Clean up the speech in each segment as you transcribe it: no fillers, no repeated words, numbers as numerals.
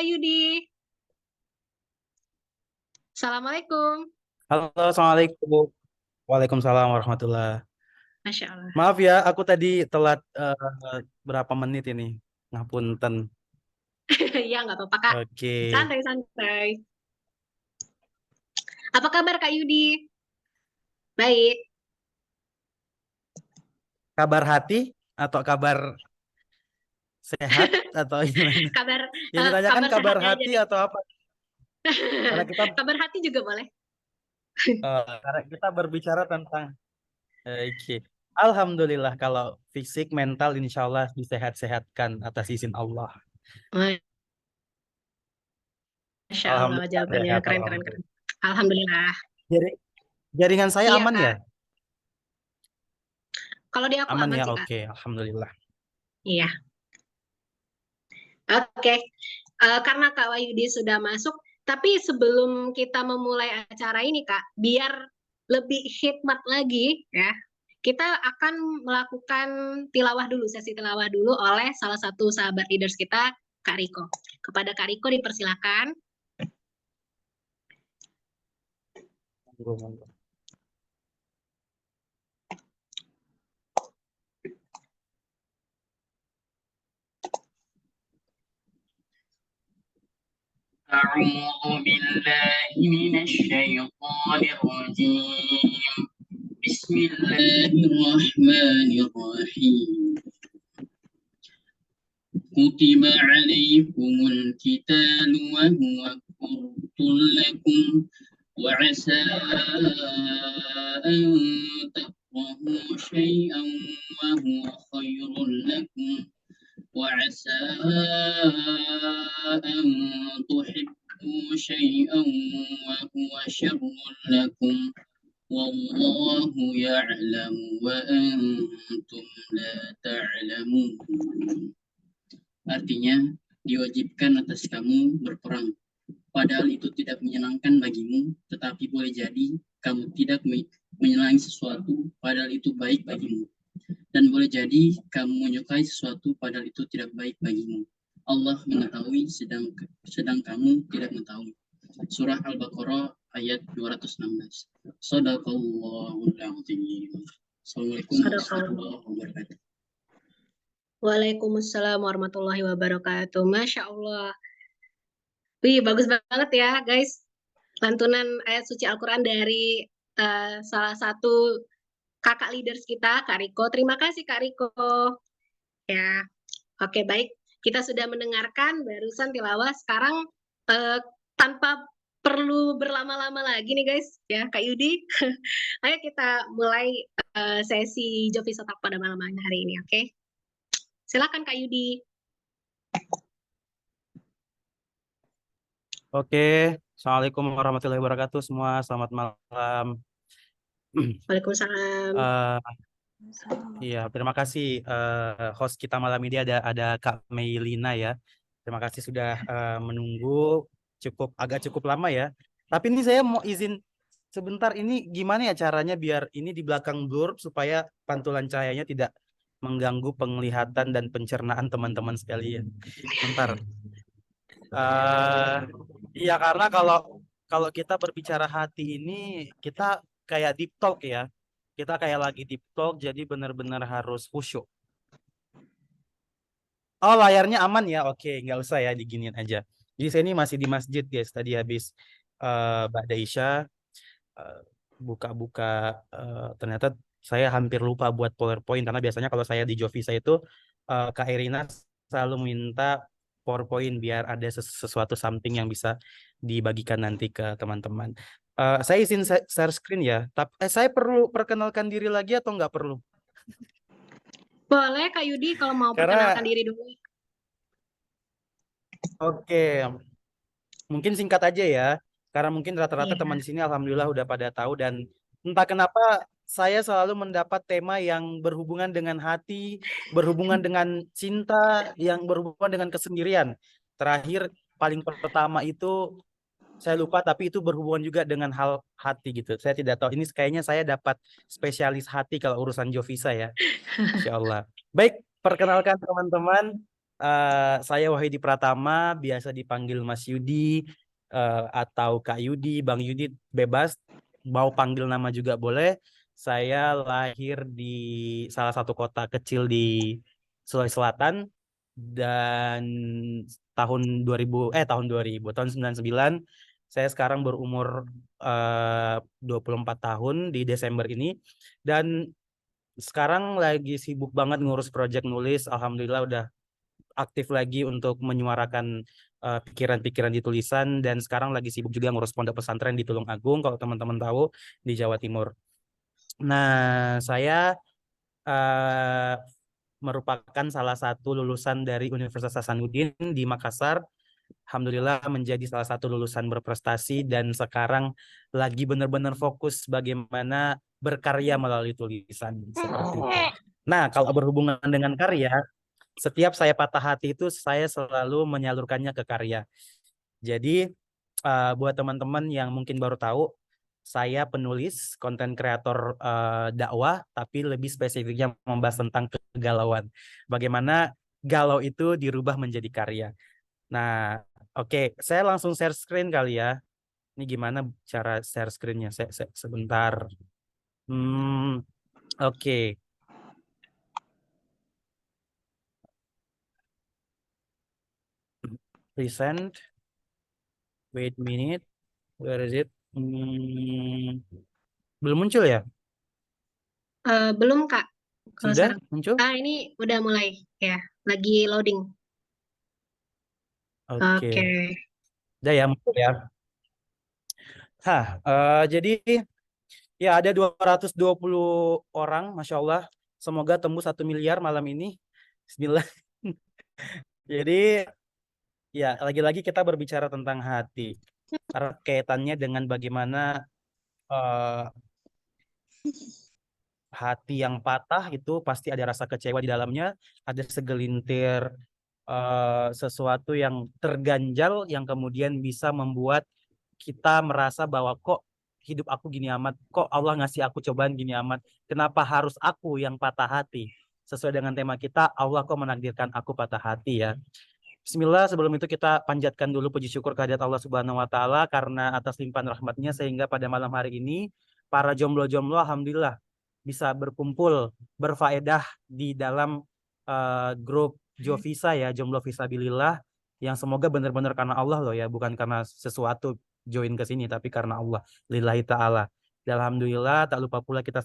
Yudi. Assalamualaikum. Halo, Assalamualaikum. Waalaikumsalam warahmatullah. Masya Allah. Maaf ya, aku tadi telat berapa menit ini. Ngapunten. Ya, nggak apa-apa, Kak. Oke. Santai-santai. Apa kabar, Kak Yudi? Baik. Kabar hati atau kabar sehat atau gimana? Kabar Yang ditanyakan kabar kabar sehatnya aja hati deh. atau apa? Karena kita Kabar hati juga boleh. karena kita berbicara tentang oke. Alhamdulillah kalau fisik mental insya Allah disehat-sehatkan atas izin Allah. Masya Allah, Alhamdulillah jawabannya sehat, keren, keren, keren. alhamdulillah. Alhamdulillah. Jaringan saya Iya, aman ya? Kak. Kalau di aku Aman aman ya, sih, Kak. oke, alhamdulillah. Iya. Oke. Karena Kak Wahyudi sudah masuk, tapi sebelum kita memulai acara ini, Kak, biar lebih hikmat lagi, ya, kita akan melakukan tilawah dulu, sesi tilawah dulu oleh salah satu sahabat leaders kita, Kak Riko. Kepada Kak Riko dipersilakan. أعوذ بالله من الشيطان الرجيم بسم الله الرحمن الرحيم كتب عليكم القتال وهو كرة لكم وعسى أن تكرهوا شيئا وهو خير لكم وعسى أن تحبوا شيئا وهو شر لكم والله يعلم وأنتم لا تعلمون. Artinya, diwajibkan atas kamu berperang. Padahal itu tidak menyenangkan bagimu, tetapi boleh jadi kamu tidak menyenangi sesuatu, padahal itu baik bagimu. Dan boleh jadi kamu menyukai sesuatu padahal itu tidak baik bagimu. Allah mengetahui sedang kamu tidak mengetahui. Surah Al-Baqarah ayat 216. Shadaqallahul azim. Assalamualaikum warahmatullahi wabarakatuh. Waalaikumsalam warahmatullahi wabarakatuh. Masya Allah. Wih, bagus banget ya, guys. Lantunan ayat suci Al-Quran dari salah satu kakak leaders kita, Kak Riko. Terima kasih, Kak Riko. Ya, oke, baik. Kita sudah mendengarkan barusan tilawah. Sekarang tanpa perlu berlama-lama lagi nih, guys. Ya, Kak Yudi. Ayo kita mulai sesi Jovi Sotak pada malam hari ini, oke? Silakan, Kak Yudi. Oke, Assalamualaikum warahmatullahi wabarakatuh semua. Selamat malam. Waalaikumsalam. Eh, iya, terima kasih host kita malam ini ada Kak Meilina ya. Terima kasih sudah menunggu agak cukup lama ya. Tapi ini saya mau izin sebentar, ini gimana ya caranya biar ini di belakang blur supaya pantulan cahayanya tidak mengganggu penglihatan dan pencernaan teman-teman sekalian. Bentar. Eh, Iya, karena kalau kalau kita berbicara hati ini kita kayak deep talk ya. Kita kayak lagi deep talk, jadi benar-benar harus khusyuk. Oh, layarnya aman ya? Oke, nggak usah ya, diginiin aja. Jadi saya ini masih di masjid guys. Tadi habis Ba'da Isya, eh, buka-buka, ternyata saya hampir lupa buat PowerPoint karena biasanya kalau saya di Jovisa itu Kak Irina selalu minta PowerPoint biar ada sesuatu something yang bisa dibagikan nanti ke teman-teman. Saya izin share screen ya. Tapi saya perlu perkenalkan diri lagi atau nggak perlu? Boleh, Kak Yudi, kalau mau Karena perkenalkan diri dulu. oke, mungkin singkat aja ya. Karena mungkin rata-rata Iya. teman di sini alhamdulillah udah pada tahu, dan entah kenapa saya selalu mendapat tema yang berhubungan dengan hati, berhubungan dengan cinta, yang berhubungan dengan kesendirian. Terakhir paling pertama itu saya lupa, tapi itu berhubungan juga dengan hal hati gitu. Saya tidak tahu. Ini kayaknya saya dapat spesialis hati kalau urusan Jovisa ya. Insya Allah. Baik, perkenalkan teman-teman. Saya Wahidi Pratama, biasa dipanggil Mas Yudi atau Kak Yudi, Bang Yudi, bebas. Mau panggil nama juga boleh. Saya lahir di salah satu kota kecil di Sulawesi Selatan dan tahun 99 saya sekarang berumur 24 tahun di Desember ini dan sekarang lagi sibuk banget ngurus project nulis. Alhamdulillah udah aktif lagi untuk menyuarakan pikiran-pikiran di tulisan dan sekarang lagi sibuk juga ngurus pondok pesantren di Tulungagung kalau teman-teman tahu di Jawa Timur. Nah, saya eh, merupakan salah satu lulusan dari Universitas Hasanuddin di Makassar. Alhamdulillah menjadi salah satu lulusan berprestasi dan sekarang lagi benar-benar fokus bagaimana berkarya melalui tulisan seperti itu. Nah, kalau berhubungan dengan karya, setiap saya patah hati itu saya selalu menyalurkannya ke karya. Jadi buat teman-teman yang mungkin baru tahu, saya penulis, konten kreator dakwah, tapi lebih spesifiknya membahas tentang kegalauan. Bagaimana galau itu dirubah menjadi karya. Nah, oke, saya langsung share screen kali ya. Ini gimana cara share screen-nya? Sebentar. Oke. Present. Wait a minute. Where is it? Belum muncul ya? Belum Kak, kalau Sudah sekarang. muncul? Ini udah mulai ya, lagi loading. Oke. Oke. Udah ya, muncul ya. Jadi ya ada 220 orang, Masya Allah. Semoga tembus 1 miliar malam ini. Bismillah. Jadi ya lagi-lagi kita berbicara tentang hati. Karena kaitannya dengan bagaimana eh, hati yang patah itu pasti ada rasa kecewa di dalamnya, ada segelintir sesuatu yang terganjal yang kemudian bisa membuat kita merasa bahwa kok hidup aku gini amat, kok Allah ngasih aku cobaan gini amat, kenapa harus aku yang patah hati? Sesuai dengan tema kita, Allah kok menakdirkan aku patah hati ya. Bismillah, sebelum itu kita panjatkan dulu puji syukur kehadirat Allah Subhanahu wa taala karena atas limpahan rahmatnya sehingga pada malam hari ini para jomblo-jomblo alhamdulillah bisa berkumpul berfaedah di dalam grup Jovisa ya, Jomblo Visabilillah yang semoga benar-benar karena Allah loh ya, bukan karena sesuatu join ke sini tapi karena Allah lillahi taala. Dan alhamdulillah tak lupa pula kita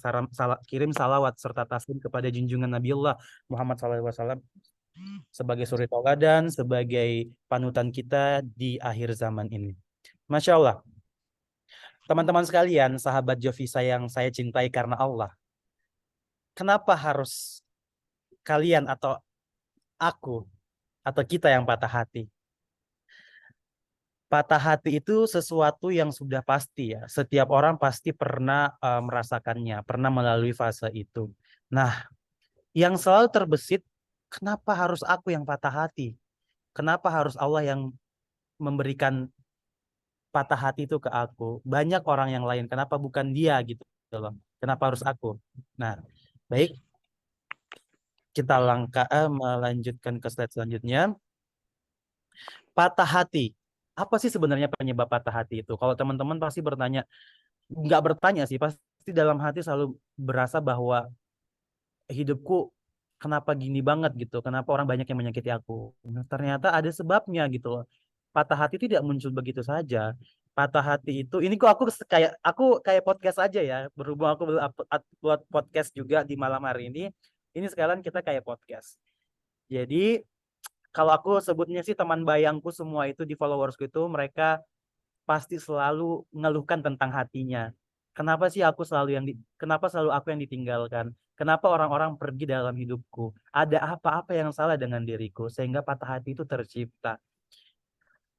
kirim salawat serta taslim kepada junjungan Nabiullah Muhammad SAW sebagai suri tauladan, sebagai panutan kita di akhir zaman ini. Masya Allah. Teman-teman sekalian, sahabat Jovisa yang saya cintai karena Allah. Kenapa harus kalian atau aku atau kita yang patah hati? Patah hati itu sesuatu yang sudah pasti ya. Setiap orang pasti pernah merasakannya, pernah melalui fase itu. Nah, yang selalu terbesit, kenapa harus aku yang patah hati? Kenapa harus Allah yang memberikan patah hati itu ke aku? Banyak orang yang lain, kenapa bukan dia gitu loh? Kenapa harus aku? Nah, baik, kita melanjutkan ke slide selanjutnya. Patah hati. Apa sih sebenarnya penyebab patah hati itu? Kalau teman-teman pasti bertanya, nggak bertanya sih, pasti dalam hati selalu berasa bahwa hidupku kenapa gini banget gitu, kenapa orang banyak yang menyakiti aku. Nah, ternyata ada sebabnya gitu loh. Patah hati tidak muncul begitu saja. Patah hati itu, ini kok aku kayak podcast aja ya, berhubung aku buat podcast juga di malam hari ini. Ini sekalian kita kayak podcast. Jadi kalau aku sebutnya sih teman bayangku semua itu di followersku itu mereka pasti selalu mengeluhkan tentang hatinya. Kenapa selalu aku yang ditinggalkan? Kenapa orang-orang pergi dalam hidupku? Ada apa-apa yang salah dengan diriku sehingga patah hati itu tercipta.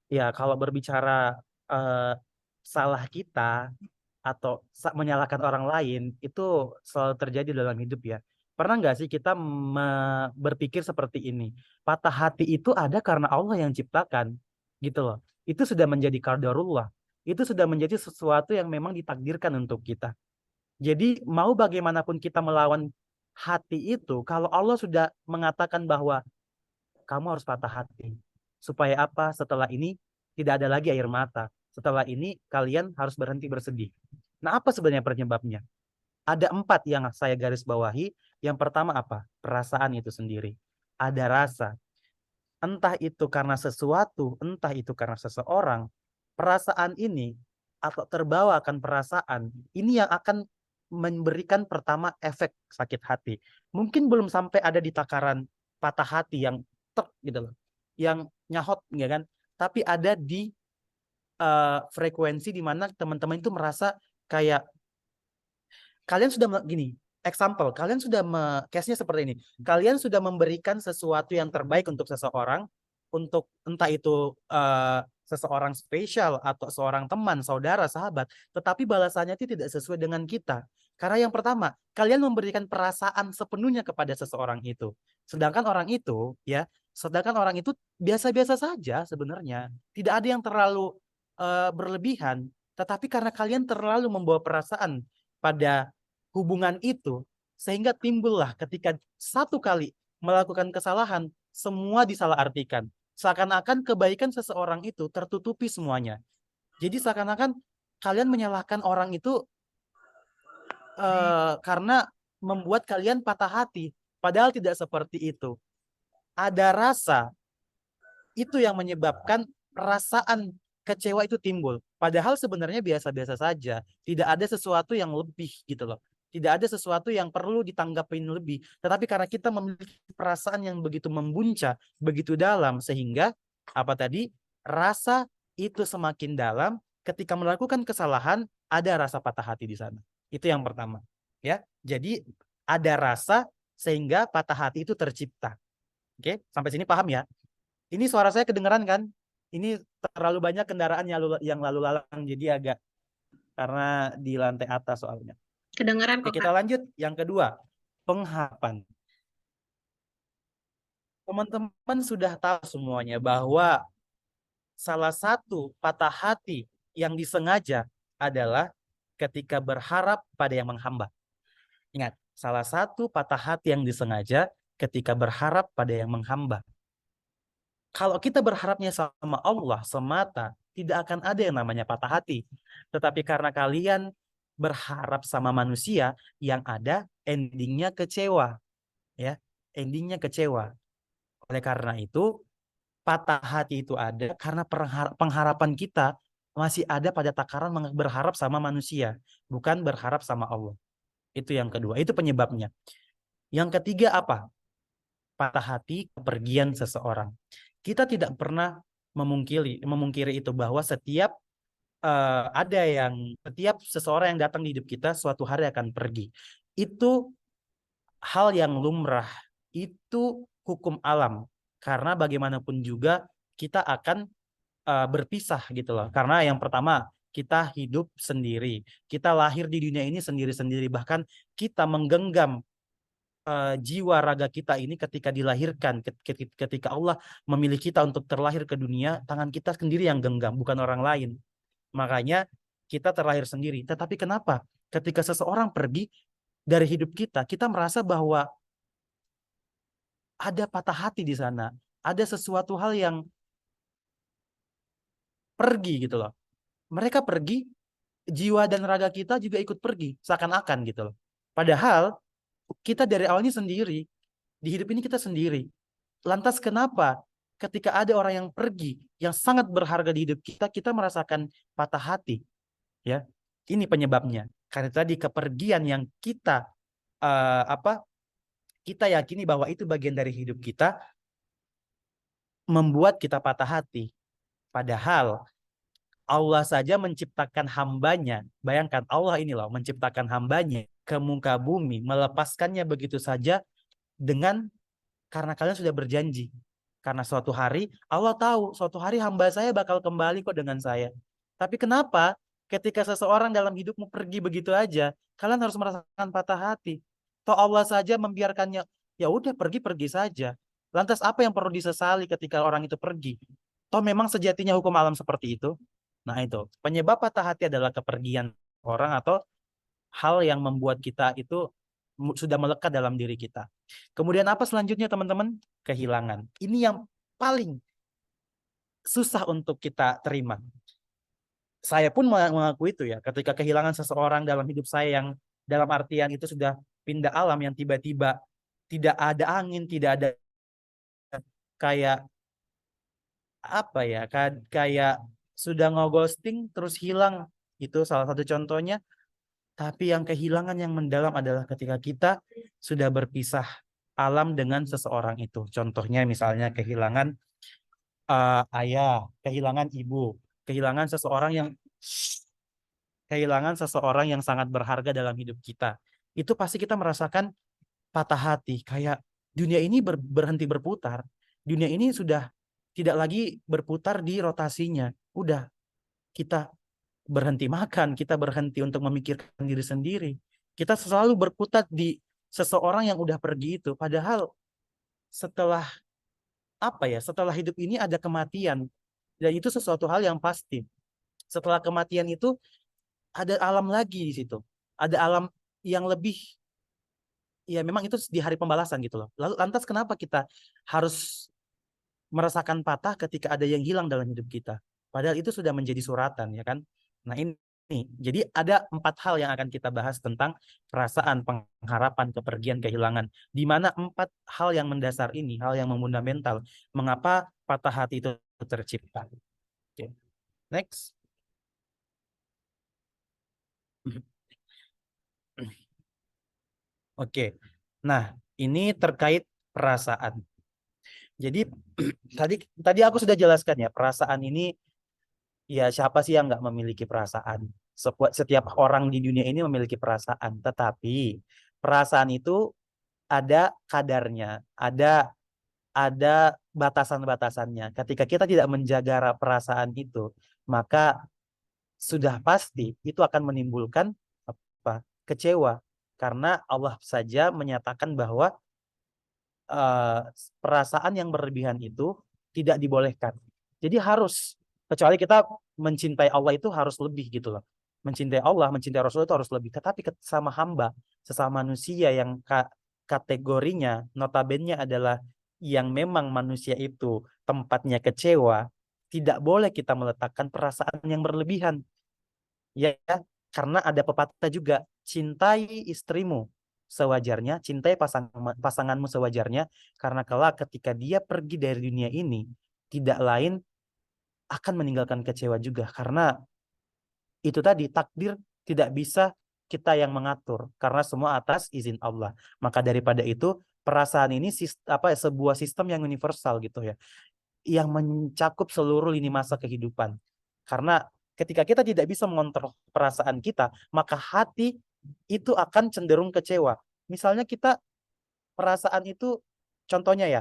Ya, kalau berbicara salah kita atau menyalahkan orang lain itu selalu terjadi dalam hidup ya. Pernah nggak sih kita berpikir seperti ini? Patah hati itu ada karena Allah yang ciptakan, gitu loh. Itu sudah menjadi qadarullah. Itu sudah menjadi sesuatu yang memang ditakdirkan untuk kita. Jadi mau bagaimanapun kita melawan hati itu, kalau Allah sudah mengatakan bahwa kamu harus patah hati. Supaya apa? Setelah ini tidak ada lagi air mata. Setelah ini kalian harus berhenti bersedih. Nah, apa sebenarnya penyebabnya? Ada 4 yang saya garis bawahi. Yang pertama apa? Perasaan itu sendiri. Ada rasa. Entah itu karena sesuatu, entah itu karena seseorang. Perasaan ini atau terbawa akan perasaan, ini yang akan memberikan pertama efek sakit hati. Mungkin belum sampai ada di takaran patah hati yang tek gitu loh. Yang nyahot, ya kan? Tapi ada di frekuensi di mana teman-teman itu merasa kayak kalian sudah gini, example, kalian sudah case-nya seperti ini. Kalian sudah memberikan sesuatu yang terbaik untuk seseorang, untuk entah itu seseorang spesial atau seorang teman, saudara, sahabat, tetapi balasannya itu tidak sesuai dengan kita. Karena yang pertama, kalian memberikan perasaan sepenuhnya kepada seseorang itu. Sedangkan orang itu biasa-biasa saja sebenarnya. Tidak ada yang terlalu berlebihan, tetapi karena kalian terlalu membawa perasaan pada hubungan itu, sehingga timbullah ketika satu kali melakukan kesalahan, semua disalahartikan. Seakan-akan kebaikan seseorang itu tertutupi semuanya. Jadi seakan-akan kalian menyalahkan orang itu karena membuat kalian patah hati. Padahal tidak seperti itu. Ada rasa, itu yang menyebabkan perasaan kecewa itu timbul. Padahal sebenarnya biasa-biasa saja. Tidak ada sesuatu yang lebih gitu loh. Tidak ada sesuatu yang perlu ditanggapin lebih. Tetapi karena kita memiliki perasaan yang begitu membuncah, begitu dalam, sehingga apa tadi? Rasa itu semakin dalam. Ketika melakukan kesalahan, ada rasa patah hati di sana. Itu yang pertama. Ya, jadi ada rasa sehingga patah hati itu tercipta. Oke, sampai sini paham ya? Ini suara saya kedengeran kan? Ini terlalu banyak kendaraan yang lalu lalang, jadi agak karena di lantai atas soalnya. Kedengaran Oke, kok, kita Kak. lanjut. Yang kedua, pengharapan. Teman-teman sudah tahu semuanya bahwa salah satu patah hati yang disengaja adalah ketika berharap pada yang menghamba. Ingat, salah satu patah hati yang disengaja ketika berharap pada yang menghamba. Kalau kita berharapnya sama Allah semata, tidak akan ada yang namanya patah hati. Tetapi karena kalian berharap sama manusia, yang ada endingnya kecewa. Ya, endingnya kecewa. Oleh karena itu, patah hati itu ada karena pengharapan kita masih ada pada takaran berharap sama manusia, bukan berharap sama Allah. Itu yang kedua, itu penyebabnya. Yang ketiga apa? Patah hati kepergian seseorang. Kita tidak pernah memungkiri itu bahwa setiap seseorang yang datang di hidup kita suatu hari akan pergi. Itu hal yang lumrah, itu hukum alam. Karena bagaimanapun juga kita akan berpisah gitu loh. Karena yang pertama, kita hidup sendiri. Kita lahir di dunia ini sendiri-sendiri. Bahkan kita menggenggam jiwa raga kita ini ketika dilahirkan, ketika Allah memilih kita untuk terlahir ke dunia, tangan kita sendiri yang genggam, bukan orang lain. Makanya kita terlahir sendiri. Tetapi kenapa ketika seseorang pergi dari hidup kita, kita merasa bahwa ada patah hati di sana, ada sesuatu hal yang pergi gitu loh. Mereka pergi, jiwa dan raga kita juga ikut pergi, seakan-akan gitu loh. Padahal kita dari awalnya sendiri, di hidup ini kita sendiri. Lantas kenapa ketika ada orang yang pergi, yang sangat berharga di hidup kita, kita merasakan patah hati? Ya, ini penyebabnya. Karena tadi kepergian yang kita kita yakini bahwa itu bagian dari hidup kita, membuat kita patah hati. Padahal Allah saja menciptakan hambanya. Bayangkan Allah ini loh menciptakan hambanya ke muka bumi, melepaskannya begitu saja karena kalian sudah berjanji. Karena suatu hari Allah tahu suatu hari hamba saya bakal kembali kok dengan saya. Tapi kenapa ketika seseorang dalam hidupmu pergi begitu aja, kalian harus merasakan patah hati? Toh Allah saja membiarkannya, ya udah pergi saja. Lantas apa yang perlu disesali ketika orang itu pergi? Toh memang sejatinya hukum alam seperti itu. Nah itu, penyebab patah hati adalah kepergian orang atau hal yang membuat kita itu sudah melekat dalam diri kita. Kemudian apa selanjutnya teman-teman? Kehilangan. Ini yang paling susah untuk kita terima. Saya pun mengaku itu ya, ketika kehilangan seseorang dalam hidup saya yang dalam artian itu sudah pindah alam, yang tiba-tiba tidak ada angin, tidak ada kayak apa ya, kayak sudah ngeghosting terus hilang. Itu salah satu contohnya. Tapi yang kehilangan yang mendalam adalah ketika kita sudah berpisah alam dengan seseorang itu. Contohnya misalnya kehilangan ayah, kehilangan ibu, kehilangan seseorang yang sangat berharga dalam hidup kita. Itu pasti kita merasakan patah hati, kayak dunia ini berhenti berputar. Dunia ini sudah tidak lagi berputar di rotasinya. Udah, kita berhenti makan, kita berhenti untuk memikirkan diri sendiri. Kita selalu berkutat di seseorang yang udah pergi itu. Padahal setelah setelah hidup ini ada kematian. Dan itu sesuatu hal yang pasti. Setelah kematian itu ada alam lagi di situ. Ada alam yang lebih, ya memang itu di hari pembalasan gitu loh. Lalu lantas kenapa kita harus merasakan patah ketika ada yang hilang dalam hidup kita? Padahal itu sudah menjadi suratan, ya kan? Nah ini, jadi ada 4 hal yang akan kita bahas tentang perasaan, pengharapan, kepergian, kehilangan. Di mana 4 hal yang mendasar ini, hal yang fundamental, mengapa patah hati itu tercipta. Oke. Next. Oke. Nah, ini terkait perasaan. Jadi tadi aku sudah jelaskan ya, perasaan ini ya siapa sih yang nggak memiliki perasaan? Setiap orang di dunia ini memiliki perasaan, tetapi perasaan itu ada kadarnya, ada batasan-batasannya. Ketika kita tidak menjaga perasaan itu, maka sudah pasti itu akan menimbulkan kecewa, karena Allah saja menyatakan bahwa perasaan yang berlebihan itu tidak dibolehkan. Jadi harus, kecuali kita mencintai Allah itu harus lebih gitu loh. Mencintai Allah, mencintai Rasul itu harus lebih. Tetapi sama hamba, sesama manusia yang kategorinya notabene adalah yang memang manusia itu tempatnya kecewa, tidak boleh kita meletakkan perasaan yang berlebihan. Ya, karena ada pepatah juga, cintai istrimu sewajarnya, cintai pasanganmu sewajarnya, karena kelak ketika dia pergi dari dunia ini, tidak lain akan meninggalkan kecewa juga, karena itu tadi takdir tidak bisa kita yang mengatur, karena semua atas izin Allah. Maka daripada itu perasaan ini sebuah sistem yang universal gitu ya, yang mencakup seluruh lini masa kehidupan. Karena ketika kita tidak bisa mengontrol perasaan kita, maka hati itu akan cenderung kecewa. Misalnya kita perasaan itu, contohnya ya,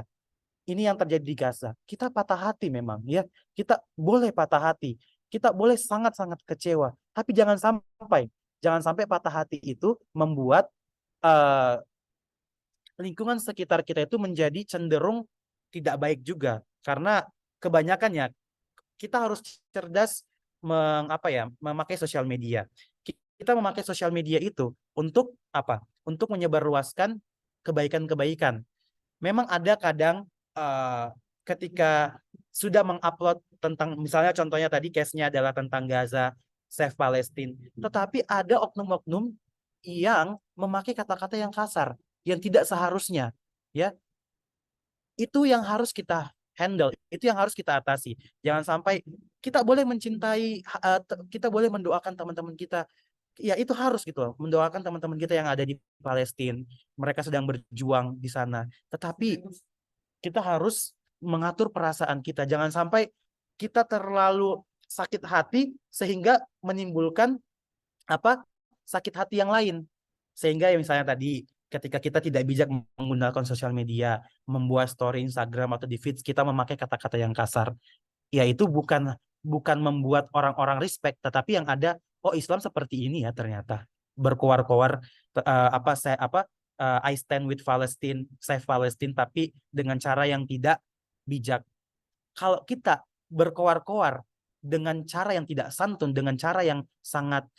ini yang terjadi di Gaza. Kita patah hati memang ya. Kita boleh patah hati. Kita boleh sangat-sangat kecewa. Tapi jangan sampai patah hati itu membuat lingkungan sekitar kita itu menjadi cenderung tidak baik juga. Karena kebanyakannya kita harus cerdas memakai sosial media. Kita memakai sosial media itu untuk apa? Untuk menyebarluaskan kebaikan-kebaikan. Memang ada kadang ketika sudah mengupload tentang, misalnya contohnya tadi case-nya adalah tentang Gaza, Save Palestine. Tetapi ada oknum-oknum yang memakai kata-kata yang kasar, yang tidak seharusnya. Ya, itu yang harus kita handle, itu yang harus kita atasi. Jangan sampai kita boleh mencintai, kita boleh mendoakan teman-teman kita. Ya itu harus gitu loh, mendoakan teman-teman kita yang ada di Palestina. Mereka sedang berjuang di sana. Tetapi kita harus mengatur perasaan kita. Jangan sampai kita terlalu sakit hati sehingga menimbulkan sakit hati yang lain. Sehingga ya misalnya tadi ketika kita tidak bijak menggunakan sosial media, membuat story Instagram atau di feeds kita memakai kata-kata yang kasar, ya itu bukan membuat orang-orang respect, tetapi yang ada, oh Islam seperti ini ya ternyata, berkoar-koar I stand with Palestine, save Palestine, tapi dengan cara yang tidak bijak. Kalau kita berkoar-koar dengan cara yang tidak santun, dengan cara yang sangat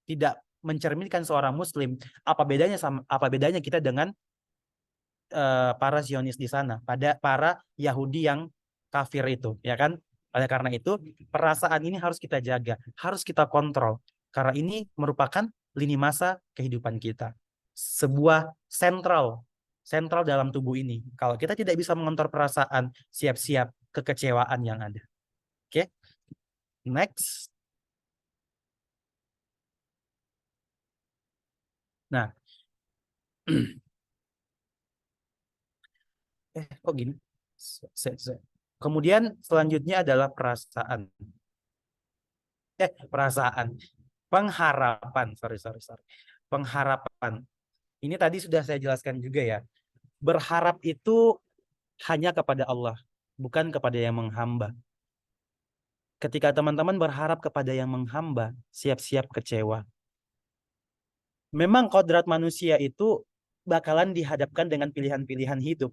tidak mencerminkan seorang muslim, apa bedanya kita dengan para Zionis di sana, pada para Yahudi yang kafir itu, ya kan? Oleh karena itu, perasaan ini harus kita jaga, harus kita kontrol, karena ini merupakan lini masa kehidupan kita, sebuah sentral dalam tubuh ini. Kalau kita tidak bisa mengontrol perasaan, siap-siap kekecewaan yang ada. Oke, next. Nah, kok gini? Kemudian selanjutnya adalah perasaan. Pengharapan. Sorry. Pengharapan. Ini tadi sudah saya jelaskan juga ya. Berharap itu hanya kepada Allah, bukan kepada yang menghamba. Ketika teman-teman berharap kepada yang menghamba, siap-siap kecewa. Memang kodrat manusia itu bakalan dihadapkan dengan pilihan-pilihan hidup.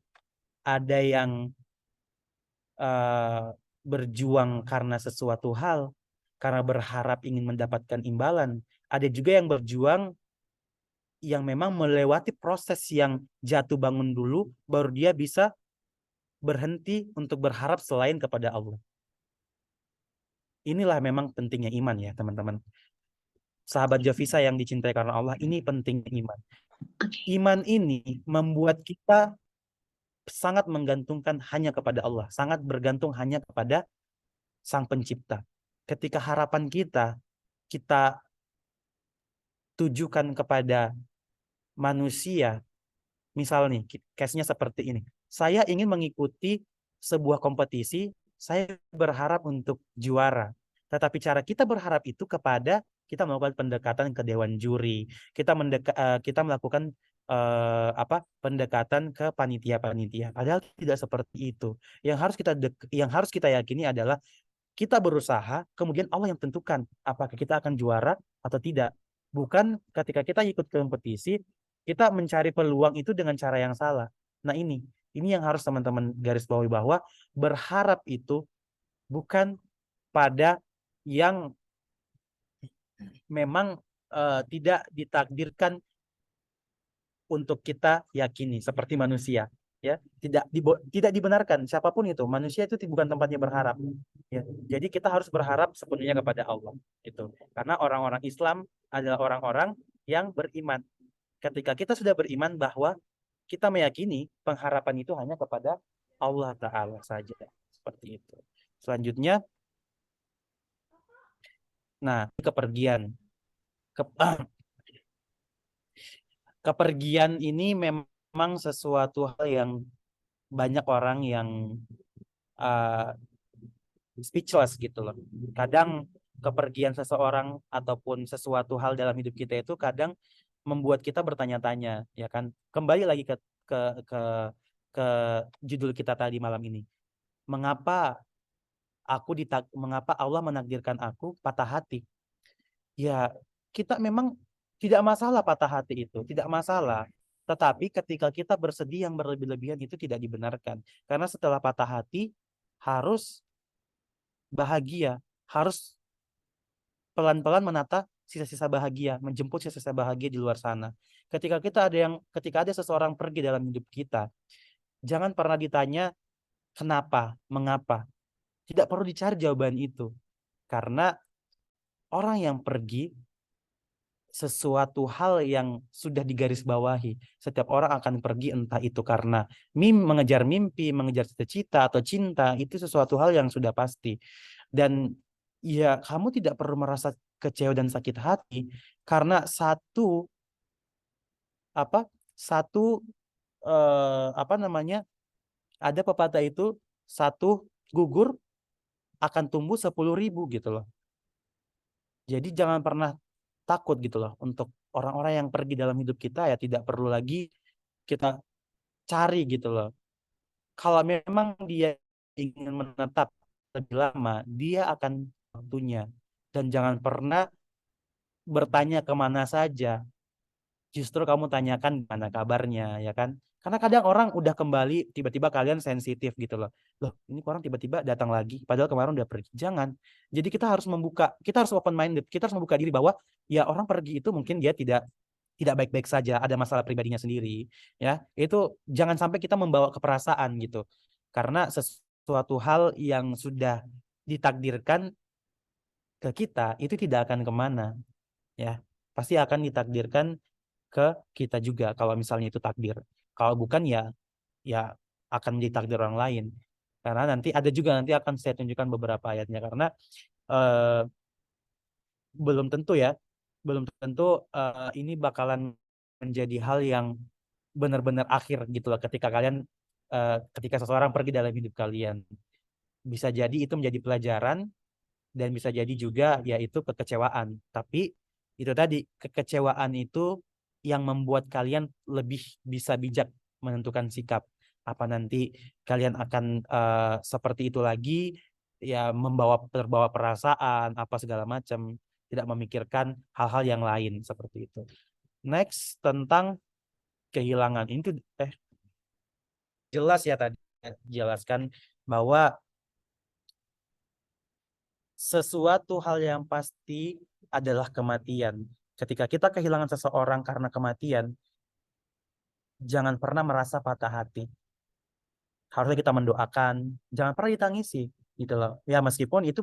Ada yang berjuang karena sesuatu hal, karena berharap ingin mendapatkan imbalan. Ada juga yang berjuang yang memang melewati proses yang jatuh bangun dulu, baru dia bisa berhenti untuk berharap selain kepada Allah. Inilah memang pentingnya iman ya teman-teman. Sahabat Jafisa yang dicintai karena Allah, ini penting iman. Iman ini membuat kita sangat menggantungkan hanya kepada Allah, sangat bergantung hanya kepada Sang Pencipta. Ketika harapan kita tujukan kepada manusia, misal nih, case-nya seperti ini. Saya ingin mengikuti sebuah kompetisi, saya berharap untuk juara. Tetapi cara kita berharap itu kepada kita melakukan pendekatan ke dewan juri, kita melakukan pendekatan ke panitia-panitia. Padahal tidak seperti itu. Yang harus kita yakini adalah kita berusaha, kemudian Allah yang tentukan apakah kita akan juara atau tidak. Bukan ketika kita ikut kompetisi, kita mencari peluang itu dengan cara yang salah. Nah ini yang harus teman-teman garis bawahi, bahwa berharap itu bukan pada yang memang tidak ditakdirkan untuk kita yakini seperti manusia. Ya, tidak dibenarkan siapapun itu. Manusia itu bukan tempatnya berharap. Ya, jadi kita harus berharap sepenuhnya kepada Allah. Itu karena orang-orang Islam adalah orang-orang yang beriman. Ketika kita sudah beriman bahwa kita meyakini pengharapan itu hanya kepada Allah Ta'ala saja. Seperti itu. Selanjutnya, nah, kepergian. Kepergian ini memang sesuatu hal yang banyak orang yang speechless gitu loh. Kadang kepergian seseorang ataupun sesuatu hal dalam hidup kita itu kadang membuat kita bertanya-tanya, ya kan? Kembali lagi ke judul kita tadi malam ini. Mengapa Allah menakdirkan aku patah hati? Ya, kita memang tidak masalah patah hati itu, tidak masalah. Tetapi ketika kita bersedih yang berlebih-lebihan itu tidak dibenarkan. Karena setelah patah hati harus bahagia, harus pelan-pelan menata sisa-sisa bahagia, menjemput sisa-sisa bahagia di luar sana. Ketika ada seseorang pergi dalam hidup kita, jangan pernah ditanya kenapa, mengapa. Tidak perlu dicari jawaban itu. Karena orang yang pergi sesuatu hal yang sudah digarisbawahi. Setiap orang akan pergi, entah itu karena mengejar mimpi, mengejar cita-cita atau cinta, itu sesuatu hal yang sudah pasti. Dan ya kamu tidak perlu merasa kecewa dan sakit hati karena ada pepatah itu, satu gugur akan tumbuh 10.000 gitu loh. Jadi jangan pernah takut gitu loh untuk orang-orang yang pergi dalam hidup kita, ya tidak perlu lagi kita cari gitu loh. Kalau memang dia ingin menetap lebih lama, dia akan waktunya. Dan jangan pernah bertanya kemana saja. Justru kamu tanyakan gimana kabarnya, ya kan? Karena kadang orang udah kembali, tiba-tiba kalian sensitif gitu loh. Loh, ini orang tiba-tiba datang lagi, padahal kemarin udah pergi. Jangan. Jadi kita harus kita harus open minded, kita harus membuka diri bahwa ya orang pergi itu mungkin dia tidak baik-baik saja, ada masalah pribadinya sendiri, ya. Itu jangan sampai kita membawa ke perasaan gitu. Karena sesuatu hal yang sudah ditakdirkan ke kita itu tidak akan kemana, ya. Pasti akan ditakdirkan ke kita juga kalau misalnya itu takdir. Kalau bukan ya akan menjadi takdir orang lain. Karena nanti ada juga, nanti akan saya tunjukkan beberapa ayatnya, karena eh, belum tentu ini bakalan menjadi hal yang benar-benar akhir gitu loh, ketika seseorang pergi dalam hidup kalian. Bisa jadi itu menjadi pelajaran, dan bisa jadi juga yaitu kekecewaan. Tapi itu tadi, kekecewaan itu yang membuat kalian lebih bisa bijak menentukan sikap. Apa nanti kalian akan seperti itu lagi, ya terbawa perasaan apa segala macam, tidak memikirkan hal-hal yang lain seperti itu. Next, tentang kehilangan. Ini tuh jelas ya tadi jelaskan bahwa sesuatu hal yang pasti adalah kematian. Ketika kita kehilangan seseorang karena kematian, jangan pernah merasa patah hati. Harusnya kita mendoakan, jangan pernah ditangisi, gitu loh. Ya meskipun itu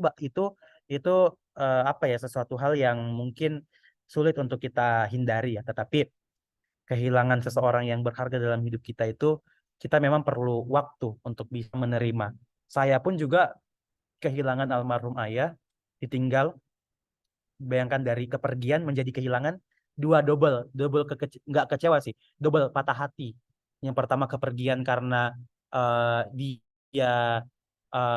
apa ya, sesuatu hal yang mungkin sulit untuk kita hindari ya, tetapi kehilangan seseorang yang berharga dalam hidup kita itu kita memang perlu waktu untuk bisa menerima. Saya pun juga kehilangan almarhum ayah, ditinggal. Bayangkan dari kepergian menjadi kehilangan, double nggak kecewa sih, double patah hati. Yang pertama kepergian karena dia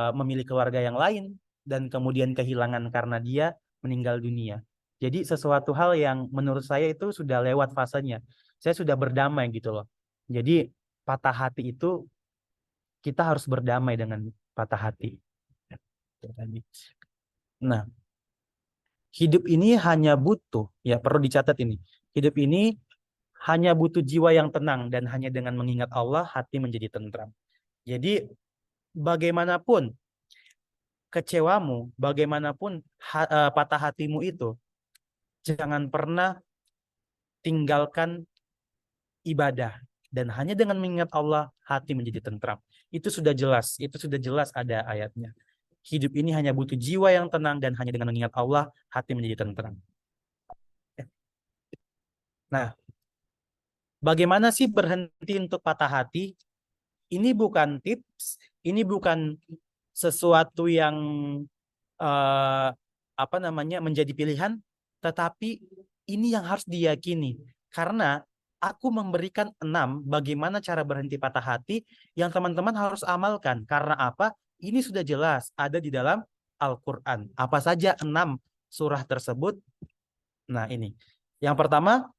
memilih keluarga yang lain, dan kemudian kehilangan karena dia meninggal dunia. Jadi sesuatu hal yang menurut saya itu sudah lewat fasenya. Saya sudah berdamai gitu loh. Jadi patah hati itu kita harus berdamai dengan patah hati. Nah, hidup ini hanya butuh, ya perlu dicatat ini. Hidup ini hanya butuh jiwa yang tenang, dan hanya dengan mengingat Allah hati menjadi tentram. Jadi bagaimanapun kecewamu, bagaimanapun patah hatimu itu, jangan pernah tinggalkan ibadah, dan hanya dengan mengingat Allah hati menjadi tentram. Itu sudah jelas ada ayatnya. Hidup ini hanya butuh jiwa yang tenang, dan hanya dengan mengingat Allah hati menjadi tentram. Nah, bagaimana sih berhenti untuk patah hati? Ini bukan tips, ini bukan sesuatu yang menjadi pilihan, tetapi ini yang harus diyakini. Karena aku memberikan 6 bagaimana cara berhenti patah hati yang teman-teman harus amalkan. Karena apa? Ini sudah jelas ada di dalam Al-Quran. Apa saja 6 surah tersebut? Nah ini. Yang pertama,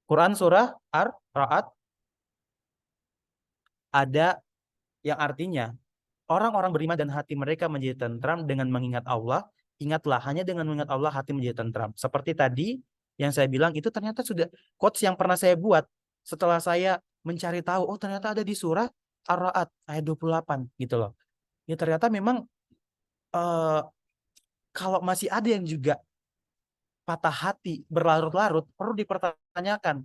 Quran surah Ar-Ra'd, ada yang artinya orang-orang beriman dan hati mereka menjadi tentram dengan mengingat Allah. Ingatlah, hanya dengan mengingat Allah hati menjadi tentram. Seperti tadi yang saya bilang, itu ternyata sudah quotes yang pernah saya buat setelah saya mencari tahu, oh ternyata ada di surah Ar-Ra'd ayat 28 gitu loh. Ya ternyata memang kalau masih ada yang juga patah hati berlarut-larut, perlu dipertanyakan.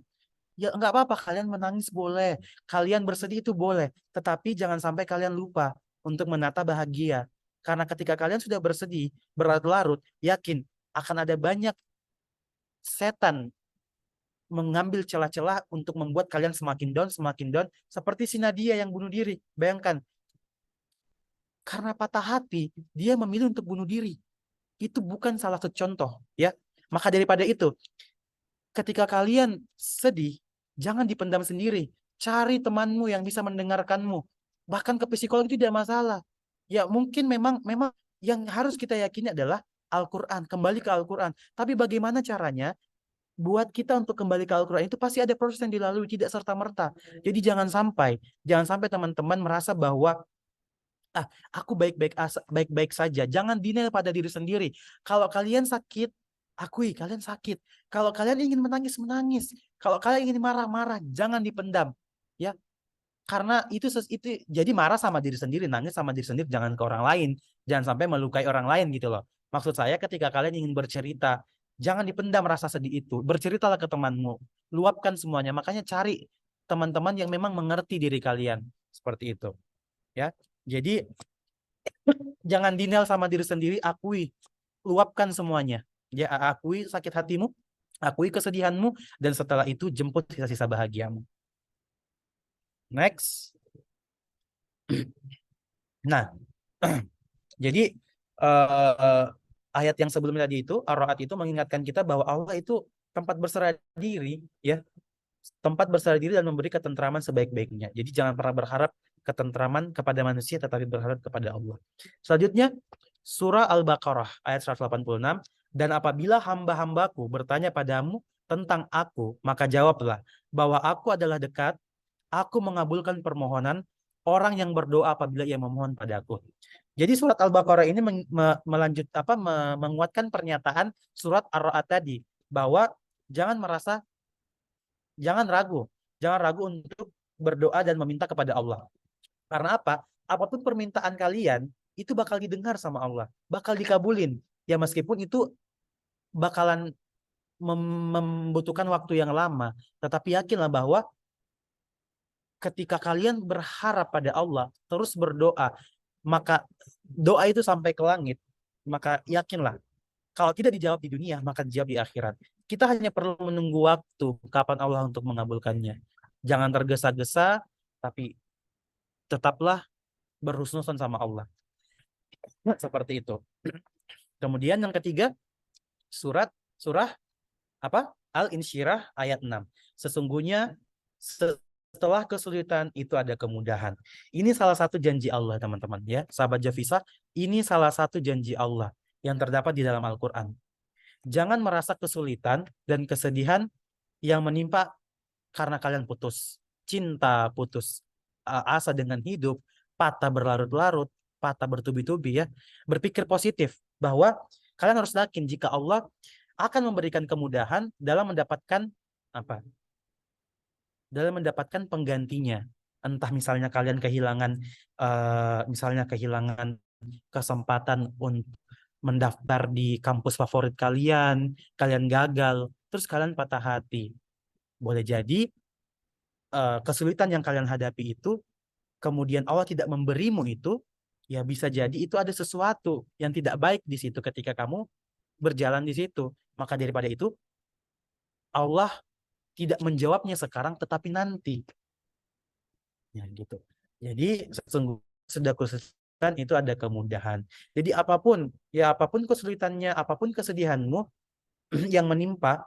Ya enggak apa-apa, kalian menangis boleh, kalian bersedih itu boleh, tetapi jangan sampai kalian lupa untuk menata bahagia. Karena ketika kalian sudah bersedih, berlarut-larut, yakin akan ada banyak setan mengambil celah-celah untuk membuat kalian semakin down, seperti si Nadia yang bunuh diri. Bayangkan, karena patah hati, dia memilih untuk bunuh diri. Itu bukan salah satu contoh, ya. Maka daripada itu, ketika kalian sedih, jangan dipendam sendiri. Cari temanmu yang bisa mendengarkanmu. Bahkan ke psikolog itu tidak masalah. Ya mungkin memang yang harus kita yakini adalah Al-Quran. Kembali ke Al-Quran. Tapi bagaimana caranya buat kita untuk kembali ke Al-Quran? Itu pasti ada proses yang dilalui, tidak serta-merta. Jadi jangan sampai teman-teman merasa bahwa aku baik-baik saja. Jangan denial pada diri sendiri. Kalau kalian sakit, akui kalian sakit. Kalau kalian ingin menangis, menangis. Kalau kalian ingin marah-marah, jangan dipendam. Ya, Karena itu jadi marah sama diri sendiri, nangis sama diri sendiri, jangan ke orang lain, jangan sampai melukai orang lain gitu loh. Maksud saya ketika kalian ingin bercerita, jangan dipendam rasa sedih itu, berceritalah ke temanmu, luapkan semuanya. Makanya cari teman-teman yang memang mengerti diri kalian seperti itu, ya. Jadi jangan denial sama diri sendiri, akui, luapkan semuanya. Ya, akui sakit hatimu, akui kesedihanmu, dan setelah itu jemput sisa-sisa bahagiamu. Next. Nah, jadi ayat yang sebelumnya tadi itu, Ar-Ra'd itu mengingatkan kita bahwa Allah itu tempat berserah diri, ya, tempat berserah diri dan memberi ketentraman sebaik-baiknya. Jadi jangan pernah berharap ketentraman kepada manusia, tetapi berharap kepada Allah. Selanjutnya, surah Al-Baqarah ayat 186, dan apabila hamba-hambaku bertanya padamu tentang aku, maka jawablah bahwa aku adalah dekat, aku mengabulkan permohonan orang yang berdoa apabila ia memohon padaku. Jadi surat Al-Baqarah ini menguatkan pernyataan surat Ar-Ra'd tadi, bahwa jangan ragu untuk berdoa dan meminta kepada Allah. Karena apa? Apapun permintaan kalian itu bakal didengar sama Allah, bakal dikabulin. Ya meskipun itu bakalan membutuhkan waktu yang lama, tetapi yakinlah bahwa ketika kalian berharap pada Allah, terus berdoa, maka doa itu sampai ke langit, maka yakinlah, kalau tidak dijawab di dunia, maka dijawab di akhirat. Kita hanya perlu menunggu waktu kapan Allah untuk mengabulkannya. Jangan tergesa-gesa, tapi tetaplah berhusnuzon sama Allah. Seperti itu. Kemudian yang ketiga, surah apa? Al-Insyirah ayat 6. Sesungguhnya setelah kesulitan itu ada kemudahan. Ini salah satu janji Allah, teman-teman, ya. Sahabat Jafisa, ini salah satu janji Allah yang terdapat di dalam Al-Qur'an. Jangan merasa kesulitan dan kesedihan yang menimpa karena kalian putus cinta, putus asa dengan hidup, patah berlarut-larut, patah bertubi-tubi, ya. Berpikir positif bahwa kalian harus yakin jika Allah akan memberikan kemudahan dalam mendapatkan apa? Dalam mendapatkan penggantinya. Entah misalnya kalian kehilangan kesempatan untuk mendaftar di kampus favorit kalian gagal, terus kalian patah hati. Boleh jadi kesulitan yang kalian hadapi itu, kemudian Allah tidak memberimu itu, ya bisa jadi itu ada sesuatu yang tidak baik di situ ketika kamu berjalan di situ. Maka daripada itu, Allah tidak menjawabnya sekarang, tetapi nanti. Ya gitu. Jadi sudah kesulitan itu ada kemudahan. Jadi apapun kesulitannya, apapun kesedihanmu yang menimpa,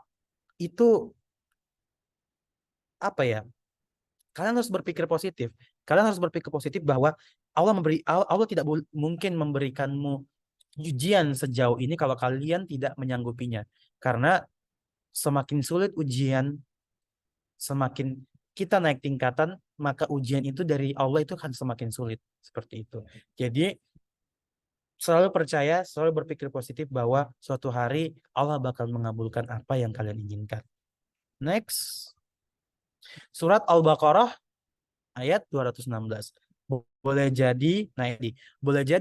itu apa ya? Kalian harus berpikir positif. Kalian harus berpikir positif bahwa Allah tidak mungkin memberikanmu ujian sejauh ini kalau kalian tidak menyanggupinya. Karena semakin sulit ujian, semakin kita naik tingkatan, maka ujian itu dari Allah itu akan semakin sulit. Seperti itu. Jadi selalu percaya, selalu berpikir positif bahwa suatu hari Allah bakal mengabulkan apa yang kalian inginkan. Next. Surat Al-Baqarah ayat 216. Boleh jadi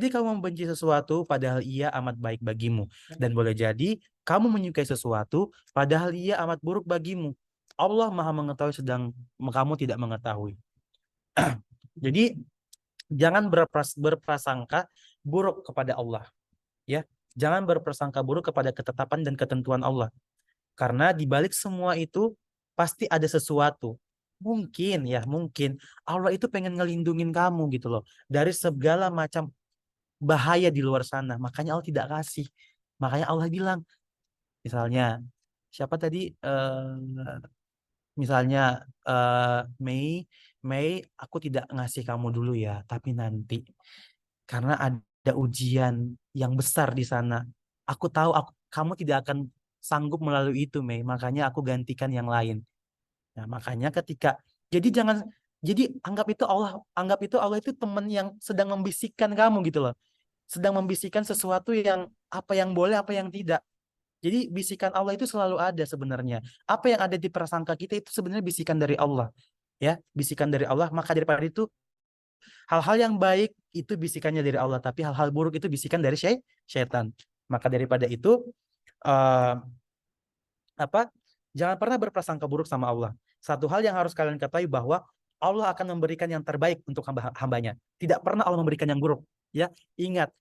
kamu membenci sesuatu padahal ia amat baik bagimu, dan boleh jadi kamu menyukai sesuatu padahal ia amat buruk bagimu. Allah Maha mengetahui sedang kamu tidak mengetahui. Jadi jangan berprasangka buruk kepada Allah, ya. Jangan berprasangka buruk kepada ketetapan dan ketentuan Allah. Karena di balik semua itu pasti ada sesuatu. Mungkin Allah itu pengen ngelindungin kamu gitu loh dari segala macam bahaya di luar sana. Makanya Allah tidak kasih. Makanya Allah bilang, misalnya siapa tadi? Misalnya Mei, aku tidak ngasih kamu dulu ya, tapi nanti karena ada ujian yang besar di sana. Aku tahu kamu tidak akan sanggup melalui itu, Mei. Makanya aku gantikan yang lain. Nah, makanya anggap itu Allah itu teman yang sedang membisikkan kamu gitu loh. Sedang membisikkan sesuatu yang apa yang boleh, apa yang tidak. Jadi bisikan Allah itu selalu ada sebenarnya. Apa yang ada di prasangka kita itu sebenarnya bisikan dari Allah. ya, bisikan dari Allah, maka daripada itu hal-hal yang baik itu bisikannya dari Allah, tapi hal-hal buruk itu bisikan dari syaitan. Maka daripada itu eh, jangan pernah berprasangka buruk sama Allah. Satu hal yang harus kalian ketahui bahwa Allah akan memberikan yang terbaik untuk hambanya. Tidak pernah Allah memberikan yang buruk. Ya, ingat,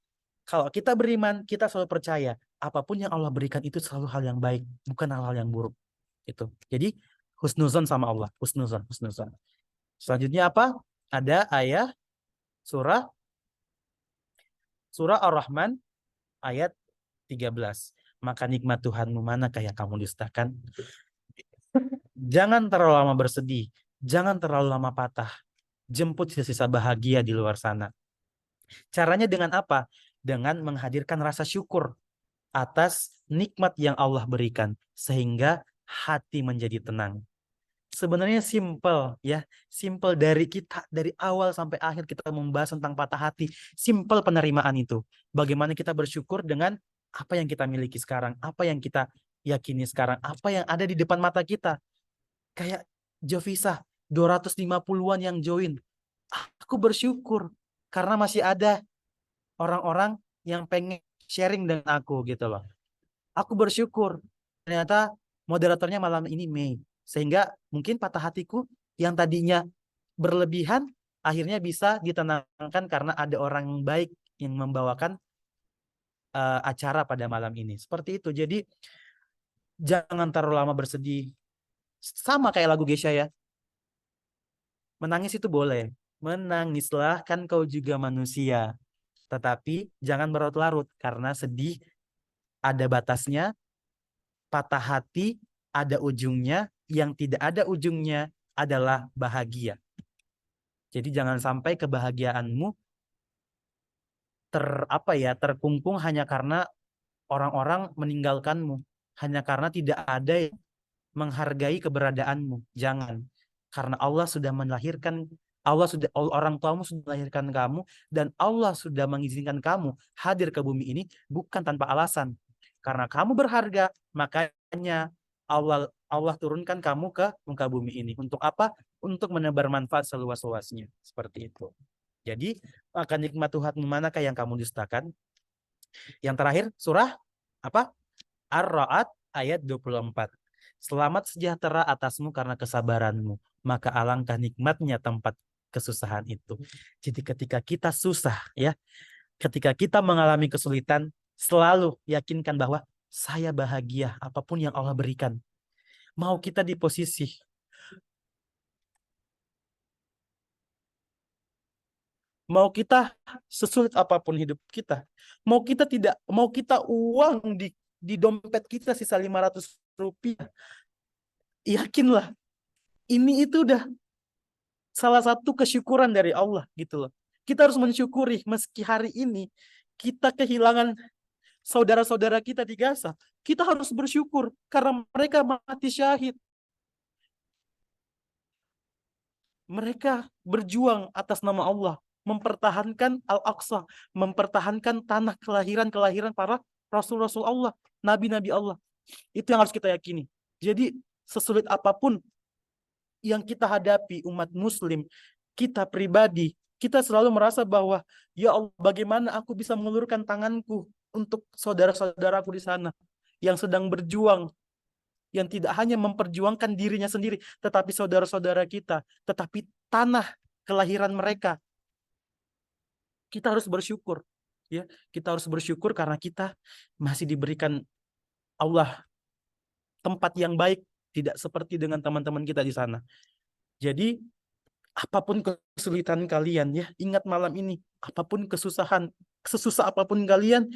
kalau kita beriman, kita selalu percaya apapun yang Allah berikan itu selalu hal yang baik, bukan hal-hal yang buruk. Itu. Jadi husnuzon sama Allah, husnuzon, husnuzon. Selanjutnya apa? Ada ayat surah Ar-Rahman ayat 13. Maka nikmat Tuhanmu manakah yang kamu dustakan? Jangan terlalu lama bersedih, jangan terlalu lama patah. Jemput sisa-sisa bahagia di luar sana. Caranya dengan apa? Dengan menghadirkan rasa syukur atas nikmat yang Allah berikan sehingga hati menjadi tenang. Sebenarnya simple ya, simple dari kita dari awal sampai akhir kita membahas tentang patah hati, simple penerimaan itu. Bagaimana kita bersyukur dengan apa yang kita miliki sekarang, apa yang kita yakini sekarang, apa yang ada di depan mata kita. Kayak Jovisa 250-an yang join. Aku bersyukur karena masih ada orang-orang yang pengen sharing dengan aku gitu loh. Aku bersyukur ternyata moderatornya malam ini Mei. Sehingga mungkin patah hatiku yang tadinya berlebihan akhirnya bisa ditenangkan karena ada orang yang baik yang membawakan acara pada malam ini. Seperti itu. Jadi jangan terlalu lama bersedih. Sama kayak lagu Gesha ya. Menangis itu boleh. Menangislah kan kau juga manusia. Tetapi jangan berlarut-larut karena sedih ada batasnya, patah hati ada ujungnya, yang tidak ada ujungnya adalah bahagia. Jadi jangan sampai kebahagiaanmu terkungkung hanya karena orang-orang meninggalkanmu, hanya karena tidak ada yang menghargai keberadaanmu. Jangan. Karena Allah sudah melahirkan, orang tuamu sudah melahirkan kamu, dan Allah sudah mengizinkan kamu hadir ke bumi ini bukan tanpa alasan. Karena kamu berharga, makanya Allah turunkan kamu ke muka bumi ini. Untuk apa? Untuk menebar manfaat seluas-luasnya. Seperti itu. Jadi, maka nikmat Tuhan manakah yang kamu dustakan? Yang terakhir, surah apa? Ar-Ra'd ayat 24. Selamat sejahtera atasmu karena kesabaranmu, maka alangkah nikmatnya tempat kesusahan itu. Jadi ketika kita susah ya, ketika kita mengalami kesulitan, selalu yakinkan bahwa saya bahagia apapun yang Allah berikan. Mau kita di posisi mau kita sesulit apapun hidup kita, mau kita uang di dompet kita sisa 500 rupiah, yakinlah ini itu udah salah satu kesyukuran dari Allah gitu loh. Kita harus mensyukuri meski hari ini kita kehilangan saudara-saudara kita di Gaza. Kita harus bersyukur karena mereka mati syahid. Mereka berjuang atas nama Allah, mempertahankan Al-Aqsa, mempertahankan tanah kelahiran para Rasul-Rasul Allah, Nabi-Nabi Allah. Itu yang harus kita yakini. Jadi sesulit apapun yang kita hadapi umat muslim, kita pribadi, kita selalu merasa bahwa ya Allah, bagaimana aku bisa mengulurkan tanganku untuk saudara-saudaraku di sana yang sedang berjuang, yang tidak hanya memperjuangkan dirinya sendiri, tetapi saudara-saudara kita, tetapi tanah kelahiran mereka. Kita harus bersyukur, ya. Kita harus bersyukur karena kita masih diberikan Allah tempat yang baik, tidak seperti dengan teman-teman kita di sana. Jadi apapun kesulitan kalian ya, ingat malam ini, apapun kesusahan, sesusah apapun kalian,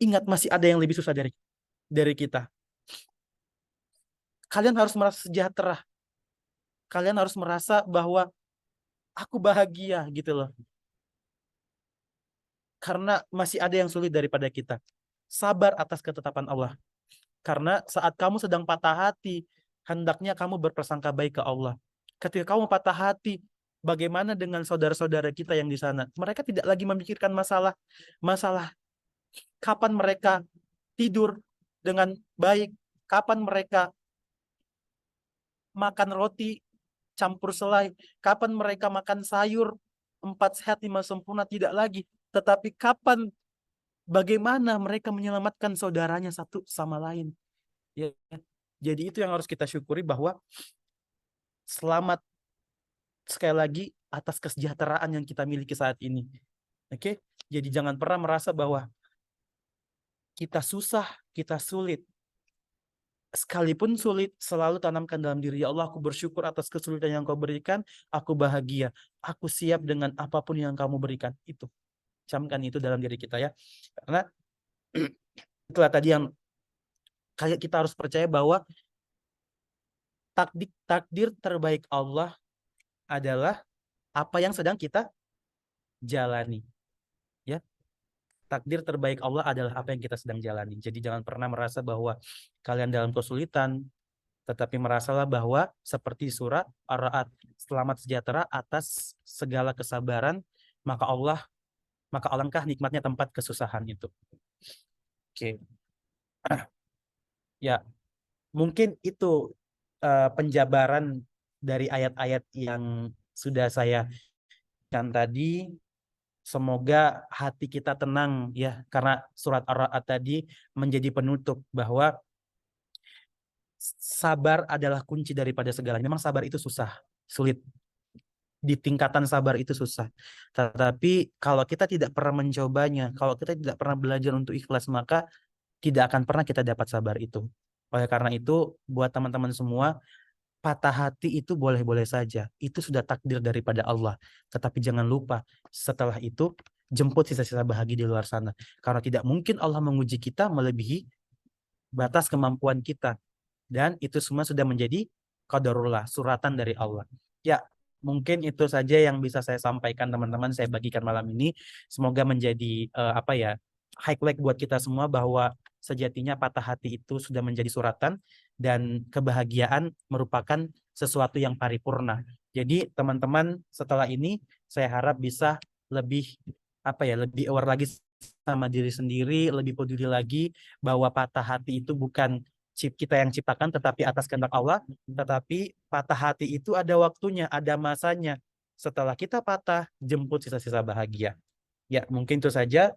ingat masih ada yang lebih susah dari kita. Kalian harus merasa sejahtera. Kalian harus merasa bahwa aku bahagia gitu loh. Karena masih ada yang sulit daripada kita. Sabar atas ketetapan Allah. Karena saat kamu sedang patah hati, hendaknya kamu berprasangka baik ke Allah. Ketika kamu patah hati, bagaimana dengan saudara-saudara kita yang di sana? Mereka tidak lagi memikirkan masalah kapan mereka tidur dengan baik, kapan mereka makan roti campur selai? Kapan mereka makan sayur 4 sehat 5 sempurna? Tidak lagi. Tetapi kapan, bagaimana mereka menyelamatkan saudaranya satu sama lain? Ya. Jadi itu yang harus kita syukuri, bahwa selamat sekali lagi atas kesejahteraan yang kita miliki saat ini. Oke? Jadi jangan pernah merasa bahwa kita susah, kita sulit. Sekalipun sulit, selalu tanamkan dalam diri, ya Allah, aku bersyukur atas kesulitan yang kau berikan, aku bahagia, aku siap dengan apapun yang kamu berikan. Itu, camkan itu dalam diri kita ya. Karena itulah tadi yang kayak kita harus percaya bahwa takdir terbaik Allah adalah apa yang sedang kita jalani. Ya, takdir terbaik Allah adalah apa yang kita sedang jalani. Jadi jangan pernah merasa bahwa kalian dalam kesulitan, tetapi merasalah bahwa seperti surat Ar-Ra'd, selamat sejahtera atas segala kesabaran, maka alangkah nikmatnya tempat kesusahan itu. Oke. Ya, mungkin itu penjabaran dari ayat-ayat yang sudah saya kan tadi. Semoga hati kita tenang ya, karena surat Ar-Ra'd tadi menjadi penutup bahwa sabar adalah kunci daripada segalanya. Memang sabar itu susah, sulit. Di tingkatan sabar itu susah. Tetapi kalau kita tidak pernah mencobanya, kalau kita tidak pernah belajar untuk ikhlas, maka tidak akan pernah kita dapat sabar itu. Oleh karena itu, buat teman-teman semua, patah hati itu boleh-boleh saja. Itu sudah takdir daripada Allah. Tetapi jangan lupa, setelah itu jemput sisa-sisa bahagia di luar sana. Karena tidak mungkin Allah menguji kita melebihi batas kemampuan kita. Dan itu semua sudah menjadi qadarullah, suratan dari Allah. Ya, mungkin itu saja yang bisa saya sampaikan teman-teman, saya bagikan malam ini. Semoga menjadi highlight buat kita semua, bahwa sejatinya patah hati itu sudah menjadi suratan dan kebahagiaan merupakan sesuatu yang paripurna. Jadi teman-teman, setelah ini saya harap bisa lebih lebih aware lagi sama diri sendiri, lebih peduli lagi bahwa patah hati itu bukan kita yang ciptakan, tetapi atas kehendak Allah. Tetapi patah hati itu ada waktunya, ada masanya. Setelah kita patah, jemput sisa-sisa bahagia. Ya, mungkin itu saja.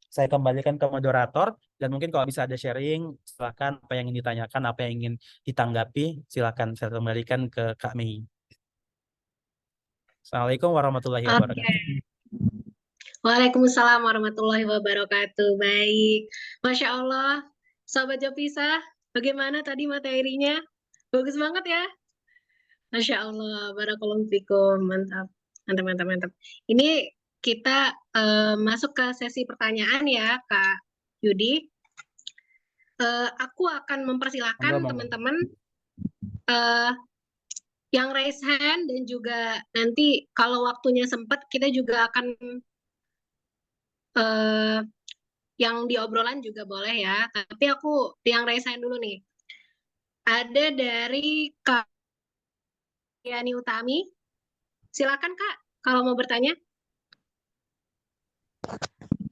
Saya kembalikan ke moderator, dan mungkin kalau bisa ada sharing, silakan apa yang ingin ditanyakan, apa yang ingin ditanggapi, silakan saya kembalikan ke Kak Mei. Assalamualaikum warahmatullahi wabarakatuh. Waalaikumsalam warahmatullahi wabarakatuh. Baik, Masya Allah, Sobat Jovisa, bagaimana tadi materinya? Bagus banget ya. Masya Allah, barakallahu fikum, mantap, mantap, mantap, mantap. Ini kita masuk ke sesi pertanyaan ya, Kak Yudi. Aku akan mempersilahkan teman-teman yang raise hand, dan juga nanti kalau waktunya sempat kita juga akan yang di obrolan juga boleh ya. Tapi aku yang raise hand dulu nih. Ada dari Kak Yani Utami. Silakan Kak, kalau mau bertanya.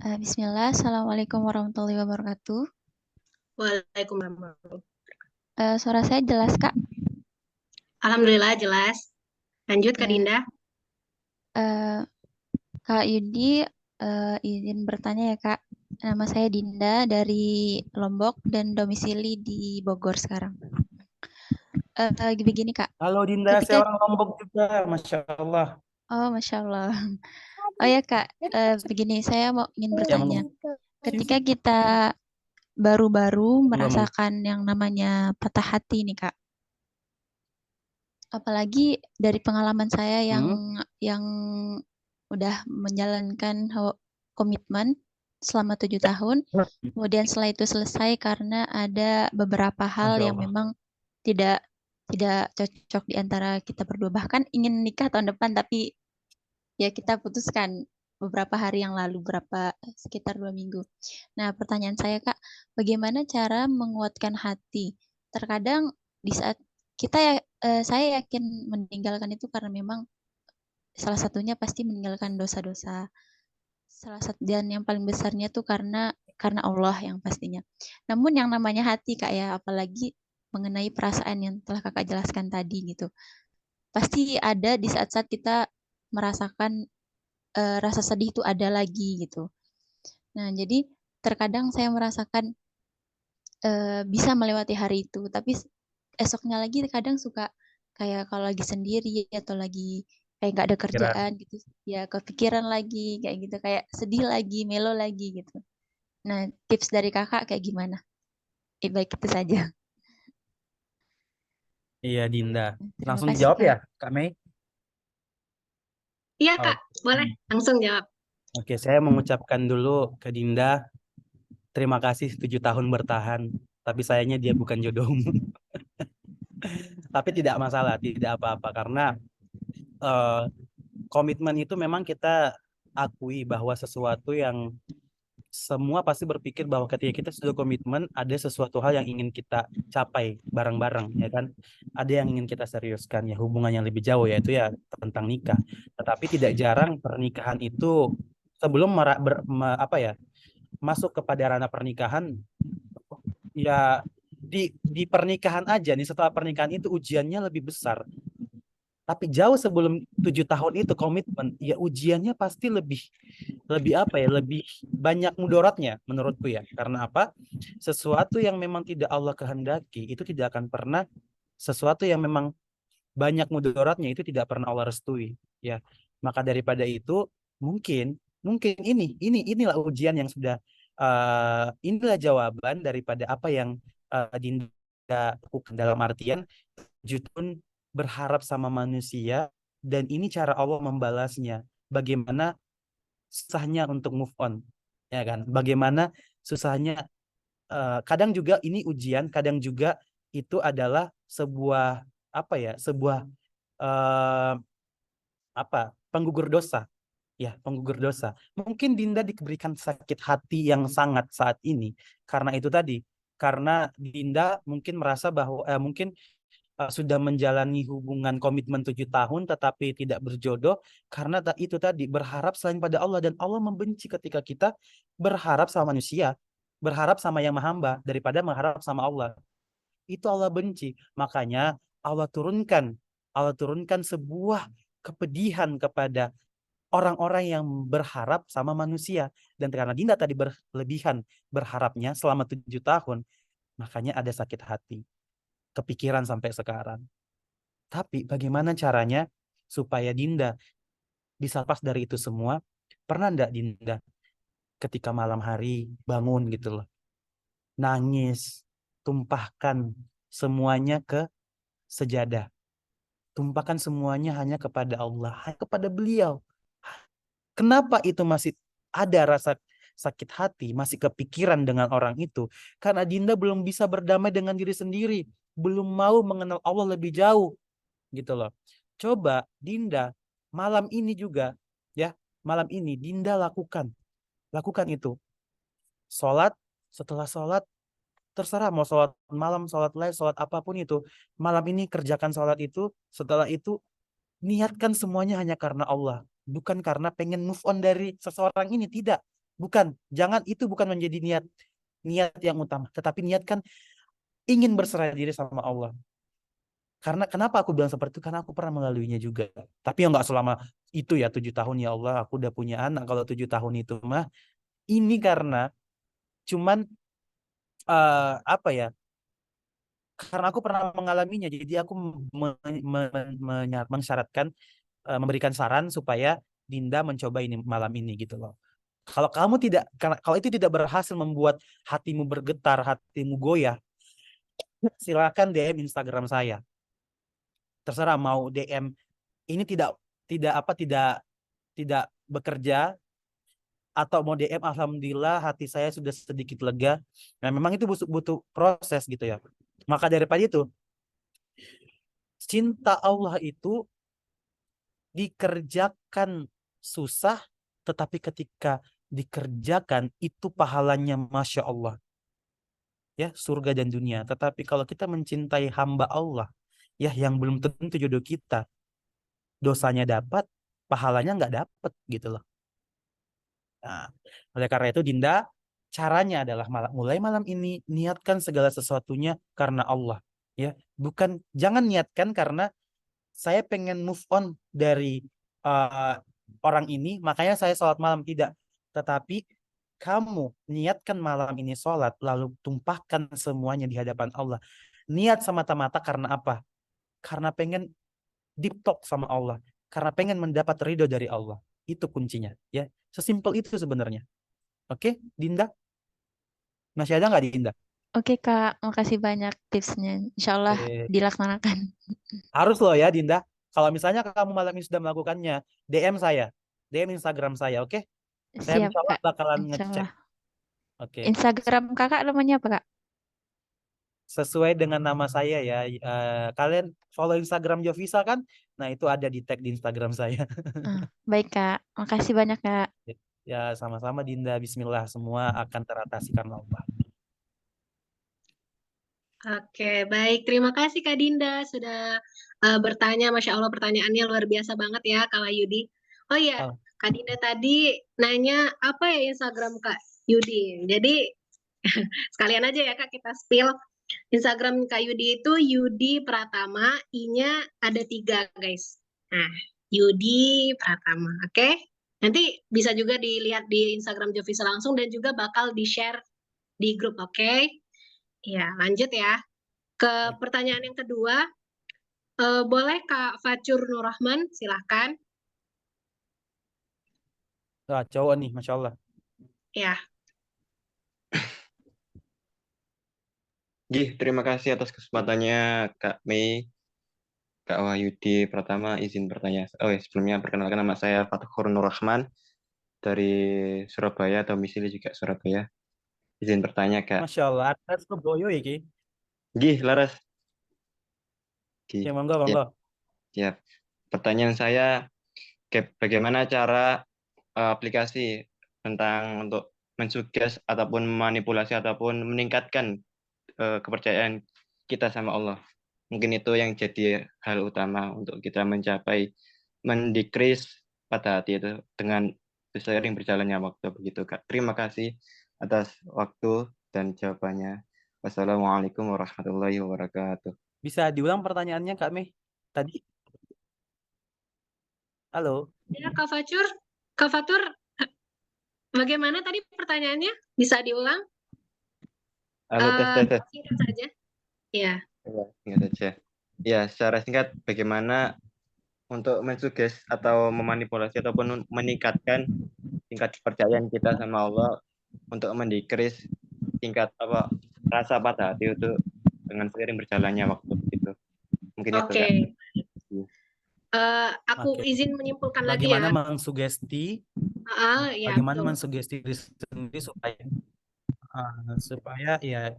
Bismillah, Assalamualaikum warahmatullahi wabarakatuh. Waalaikumsalam. Suara saya jelas, Kak? Alhamdulillah jelas. Lanjut Kak Dinda. Kak Yudi, izin bertanya ya Kak. Nama saya Dinda dari Lombok dan domisili di Bogor sekarang. Begini Kak. Halo Dinda, saya orang Lombok juga, Masya Allah. Oh, Masya Allah. Oh ya Kak, begini, saya ingin bertanya. Ketika kita baru-baru merasakan yang namanya patah hati nih Kak. Apalagi dari pengalaman saya yang udah menjalankan komitmen selama 7 tahun. Kemudian setelah itu selesai karena ada beberapa hal yang memang tidak cocok di antara kita berdua. Bahkan ingin nikah tahun depan, tapi ya kita putuskan beberapa hari yang lalu, sekitar 2 minggu. Nah, pertanyaan saya Kak, bagaimana cara menguatkan hati? Terkadang di saat saya yakin meninggalkan itu karena memang salah satunya pasti meninggalkan dosa-dosa. Salah satu dan yang paling besarnya tuh karena Allah yang pastinya. Namun yang namanya hati Kak ya, apalagi mengenai perasaan yang telah Kakak jelaskan tadi gitu. pasti ada di saat-saat kita merasakan rasa sedih itu ada lagi gitu. Nah, jadi terkadang saya merasakan bisa melewati hari itu, tapi esoknya lagi kadang suka kayak kalau lagi sendiri atau lagi kayak nggak ada Kira kerjaan gitu, ya kepikiran lagi kayak gitu, kayak sedih lagi, melo lagi gitu. Nah, tips dari kakak kayak gimana? Baik itu saja. iya Dinda. Terima Langsung kasih dijawab kak. ya, Kak Mei? Iya Oh, Kak, boleh langsung jawab. oke, saya mengucapkan dulu ke Dinda, terima kasih 7 tahun bertahan. Tapi sayangnya dia bukan jodohmu. Tapi tidak masalah, tidak apa-apa. Karena eh, komitmen itu memang kita akui bahwa sesuatu yang semua pasti berpikir bahwa ketika kita sudah komitmen, ada sesuatu hal yang ingin kita capai bareng-bareng, ya kan? Ada yang ingin kita seriuskan, ya hubungan yang lebih jauh, yaitu ya tentang nikah. Tetapi tidak jarang pernikahan itu sebelum masuk kepada ranah pernikahan, ya di pernikahan aja nih, setelah pernikahan itu ujiannya lebih besar. Tapi jauh sebelum 7 tahun itu komitmen, ya ujiannya pasti lebih lebih apa ya, lebih banyak mudaratnya menurutku ya. Karena apa? Sesuatu yang memang tidak Allah kehendaki itu tidak akan pernah, sesuatu yang memang banyak mudaratnya itu tidak pernah Allah restui ya. Maka daripada itu mungkin mungkin inilah ujian yang sudah inilah jawaban daripada apa yang Dinda lakukan, dalam artian Jutun berharap sama manusia, dan ini cara Allah membalasnya. Bagaimana susahnya untuk move on, ya kan? Bagaimana susahnya, kadang juga ini ujian, kadang juga itu adalah sebuah apa ya? Sebuah eh, penggugur dosa. Ya, penggugur dosa. Mungkin Dinda diberikan sakit hati yang sangat saat ini karena itu tadi. Karena Dinda mungkin merasa bahwa mungkin sudah menjalani hubungan komitmen 7 tahun tetapi tidak berjodoh karena itu tadi berharap selain pada Allah, dan Allah membenci ketika kita berharap sama manusia, berharap sama yang mahamba daripada mengharap sama Allah. Itu Allah benci. Makanya Allah turunkan sebuah kepedihan kepada orang-orang yang berharap sama manusia. Dan karena Dinda tadi berlebihan berharapnya selama 7 tahun, makanya ada sakit hati, kepikiran sampai sekarang. Tapi bagaimana caranya supaya Dinda bisa lepas dari itu semua? Pernah enggak Dinda ketika malam hari bangun gitu loh, nangis, tumpahkan semuanya ke sejadah. Tumpahkan semuanya hanya kepada Allah, hanya kepada beliau. Kenapa itu masih ada rasa sakit hati, masih kepikiran dengan orang itu? Karena Dinda belum bisa berdamai dengan diri sendiri, belum mau mengenal Allah lebih jauh gitu loh. Coba Dinda malam ini juga ya, malam ini Dinda lakukan itu. Sholat, setelah sholat terserah mau sholat malam, sholat live, sholat apapun itu. Malam ini kerjakan sholat itu, setelah itu niatkan semuanya hanya karena Allah. Bukan karena pengen move on dari seseorang ini, tidak. Bukan, jangan, itu bukan menjadi niat yang utama. Tetapi niatkan ingin berserah diri sama Allah. Karena kenapa aku bilang seperti itu? Karena aku pernah melaluinya juga. Tapi ya nggak selama itu ya 7 tahun, ya Allah. Aku udah punya anak kalau 7 tahun itu mah. Ini karena cuman apa ya? Karena aku pernah mengalaminya. Jadi aku mensyaratkan, memberikan saran supaya Dinda mencoba ini malam ini gitu loh. Kalau kamu tidak, kalau itu tidak berhasil membuat hatimu bergetar, hatimu goyah, silakan DM Instagram saya. Terserah mau DM ini tidak tidak apa tidak bekerja, atau mau DM alhamdulillah hati saya sudah sedikit lega. Nah, memang itu butuh proses gitu ya. Maka daripada itu, cinta Allah itu dikerjakan susah, tetapi ketika dikerjakan itu pahalanya Masya Allah. Ya, surga dan dunia. Tetapi kalau kita mencintai hamba Allah, ya yang belum tentu jodoh kita, dosanya dapat, pahalanya nggak dapat gitu loh. Nah, oleh karena itu Dinda, caranya adalah mulai malam ini niatkan segala sesuatunya karena Allah. Ya, bukan, jangan niatkan karena saya pengen move on dari orang ini, makanya saya sholat malam. Tidak. Tetapi kamu niatkan malam ini sholat, lalu tumpahkan semuanya di hadapan Allah. Niat semata-mata karena apa? Karena pengen deep talk sama Allah. Karena pengen mendapat ridho dari Allah. Itu kuncinya. Ya, sesimpel itu sebenarnya. Oke, Dinda? Masih ada nggak Dinda? Oke Kak, makasih banyak tipsnya. Insya Allah dilaksanakan. Harus loh ya Dinda. Kalau misalnya kamu malam ini sudah melakukannya, DM saya. DM Instagram saya, oke? Saya Siap insya Allah Kak, bakalan insya ngecek. Allah. Oke. Instagram Kakak namanya apa Kak? Sesuai dengan nama saya ya. Kalian follow Instagram Jovisa kan? Nah, itu ada di tag di Instagram saya. Baik Kak, makasih banyak Kak. Ya, sama-sama Dinda. Bismillah, semua akan teratasi karena Allah. Oke, baik. Terima kasih Kak Dinda sudah bertanya. Masya Allah pertanyaannya luar biasa banget ya Kak Wahyudi. Oh iya, Oh. Kak Dinda tadi nanya apa ya Instagram Kak Yudi. Jadi sekalian aja ya Kak kita spill. Instagram Kak Yudi itu Yudi Pratama, I-nya ada 3 guys. Nah, Yudi Pratama, oke? Nanti bisa juga dilihat di Instagram Jovisa langsung dan juga bakal di-share di grup, oke? Ya, lanjut ya. Ke pertanyaan yang kedua, boleh Kak Facur Nurrahman, silahkan. Nah, cowok nih, Masya Allah. Ya, Terima kasih atas kesempatannya Kak Mei, Kak Wahyudi. Pertama izin bertanya. Sebelumnya perkenalkan, nama saya Fathur Nurrahman dari Surabaya, domisili juga Surabaya. Izin bertanya Kak. Masya Allah, ada Surabaya ya, Ki? Laras. Ya, monggo, Ya, monggo. ya. Pertanyaan saya, bagaimana cara aplikasi tentang untuk mensuggest ataupun manipulasi ataupun meningkatkan kepercayaan kita sama Allah. Mungkin itu yang jadi hal utama untuk kita mencapai mendikris pada hati itu dengan seiring berjalannya waktu, begitu Kak. Terima kasih atas waktu dan jawabannya. Wassalamualaikum warahmatullahi wabarakatuh. Bisa diulang pertanyaannya, Kak Mei? Tadi? Halo? ya Kak Facur. Kak Fatur, bagaimana tadi pertanyaannya? Bisa diulang? Halo, tes. Singkat saja. Ya. Singkat saja. Ya, secara singkat, bagaimana untuk mensuggest atau memanipulasi ataupun meningkatkan tingkat kepercayaan kita sama Allah untuk mendikris tingkat rasa pada hati itu dengan seiring berjalannya waktu itu. Mungkin itu Kak. Aku izin menyimpulkan lagi Bagaimana ya. mensugesti? Ya, Bagaimana betul. mensugesti diri sendiri supaya ya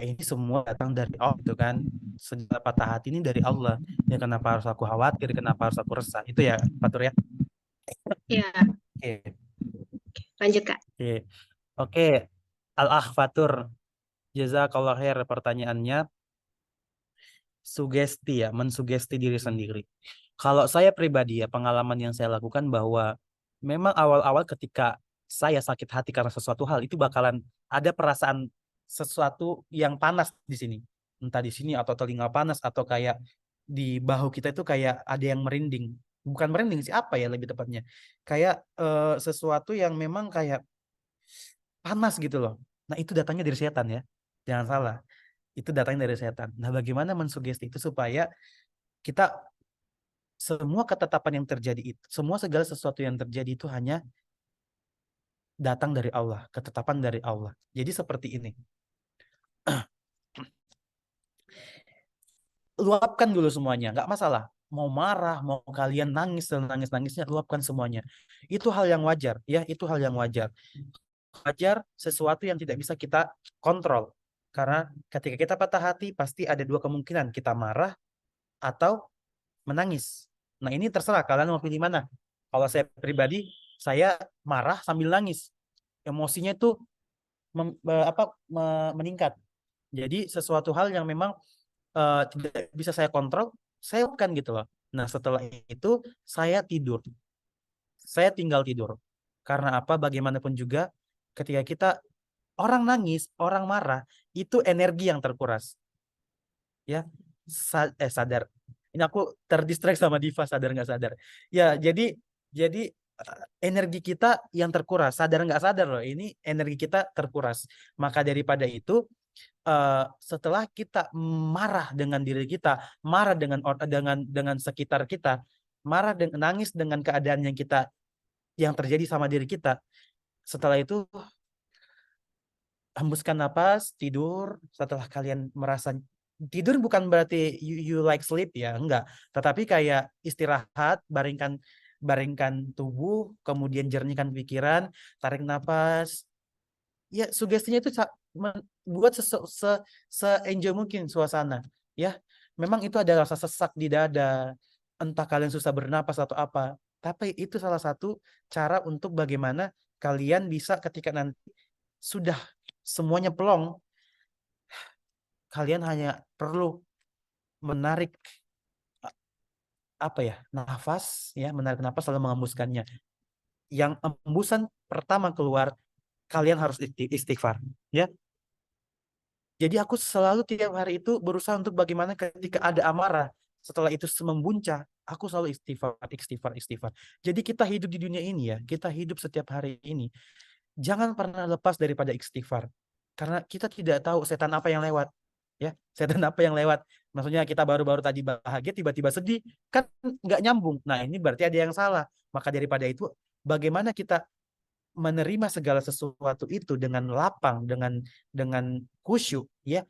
ini semua datang dari Allah, gitu kan? Segala patah hati ini dari Allah. Ya kenapa harus aku khawatir? Kenapa harus aku resah? Itu ya, Fatur ya. Ya. Oke. Lanjut Kak. Oke. Al-Akh Fatur, jazakallah khair pertanyaannya. Sugesti ya, mensugesti diri sendiri. Kalau saya pribadi ya, pengalaman yang saya lakukan bahwa memang awal-awal ketika saya sakit hati karena sesuatu hal, itu bakalan ada perasaan sesuatu yang panas di sini. Entah di sini atau telinga panas atau kayak di bahu kita itu kayak ada yang merinding. Bukan merinding sih, apa ya lebih tepatnya. Kayak sesuatu yang memang kayak panas gitu loh. Nah, itu datangnya dari setan ya. Jangan salah. Itu datangnya dari setan. Nah, bagaimana mensugesti itu supaya kita semua ketetapan yang terjadi itu, semua segala sesuatu yang terjadi itu hanya datang dari Allah, ketetapan dari Allah. Jadi seperti ini. Luapkan dulu semuanya, nggak masalah. Mau marah, mau kalian nangis dan nangis-nangisnya, luapkan semuanya. Itu hal yang wajar, ya, itu hal yang wajar. Wajar sesuatu yang tidak bisa kita kontrol. Karena ketika kita patah hati, pasti ada dua kemungkinan. Kita marah atau menangis. Nah, ini terserah kalian mau pilih mana. Kalau saya pribadi, saya marah sambil nangis. Emosinya itu meningkat. Jadi sesuatu hal yang memang tidak bisa saya kontrol, saya lakukan gitu loh. Nah, setelah itu saya tidur. Saya tinggal tidur. Karena apa? Bagaimanapun juga ketika kita orang nangis, orang marah, itu energi yang terkuras. Ya, sadar. Ini aku terdistract sama Diva, sadar nggak sadar. Ya, jadi energi kita yang terkuras, sadar nggak sadar loh, ini energi kita terkuras. Maka daripada itu, setelah kita marah dengan diri kita, marah dengan sekitar kita, marah nangis dengan keadaan yang terjadi sama diri kita, setelah itu hembuskan napas, tidur. Setelah kalian merasa tidur, bukan berarti you like sleep ya, enggak. Tetapi kayak istirahat, baringkan tubuh, kemudian jernihkan pikiran, tarik napas. Ya, sugestinya itu buat se-enjoy mungkin suasana. Ya, memang itu ada rasa sesak di dada, entah kalian susah bernapas atau apa. Tapi itu salah satu cara untuk bagaimana kalian bisa ketika nanti sudah semuanya plong, kalian hanya perlu menarik nafas, ya, menarik nafas lalu menghembuskannya. Yang embusan pertama keluar, kalian harus istighfar, ya. Jadi aku selalu tiap hari itu berusaha untuk bagaimana ketika ada amarah, setelah itu membuncah, aku selalu istighfar. Jadi kita hidup di dunia ini ya, kita hidup setiap hari ini, jangan pernah lepas daripada istighfar. Karena kita tidak tahu setan apa yang lewat. Ya, setan apa yang lewat. Maksudnya kita baru-baru tadi bahagia, tiba-tiba sedih, kan nggak nyambung. Nah, ini berarti ada yang salah. Maka daripada itu, bagaimana kita menerima segala sesuatu itu dengan lapang, dengan khusyuk, ya,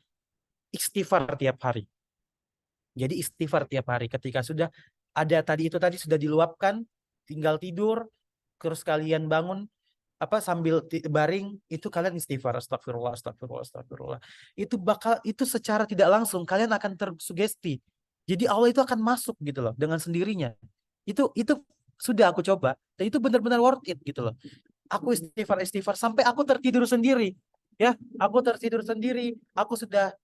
istighfar tiap hari. Jadi istighfar tiap hari. Ketika sudah ada tadi sudah diluapkan, tinggal tidur, terus kalian bangun, sambil baring, itu kalian istighfar, astagfirullah. Itu secara tidak langsung kalian akan tersugesti. Jadi Allah itu akan masuk gitu loh dengan sendirinya. Itu sudah aku coba dan itu benar-benar worth it gitu loh. Aku istighfar sampai aku tertidur sendiri. Ya, aku tertidur sendiri. Aku sudah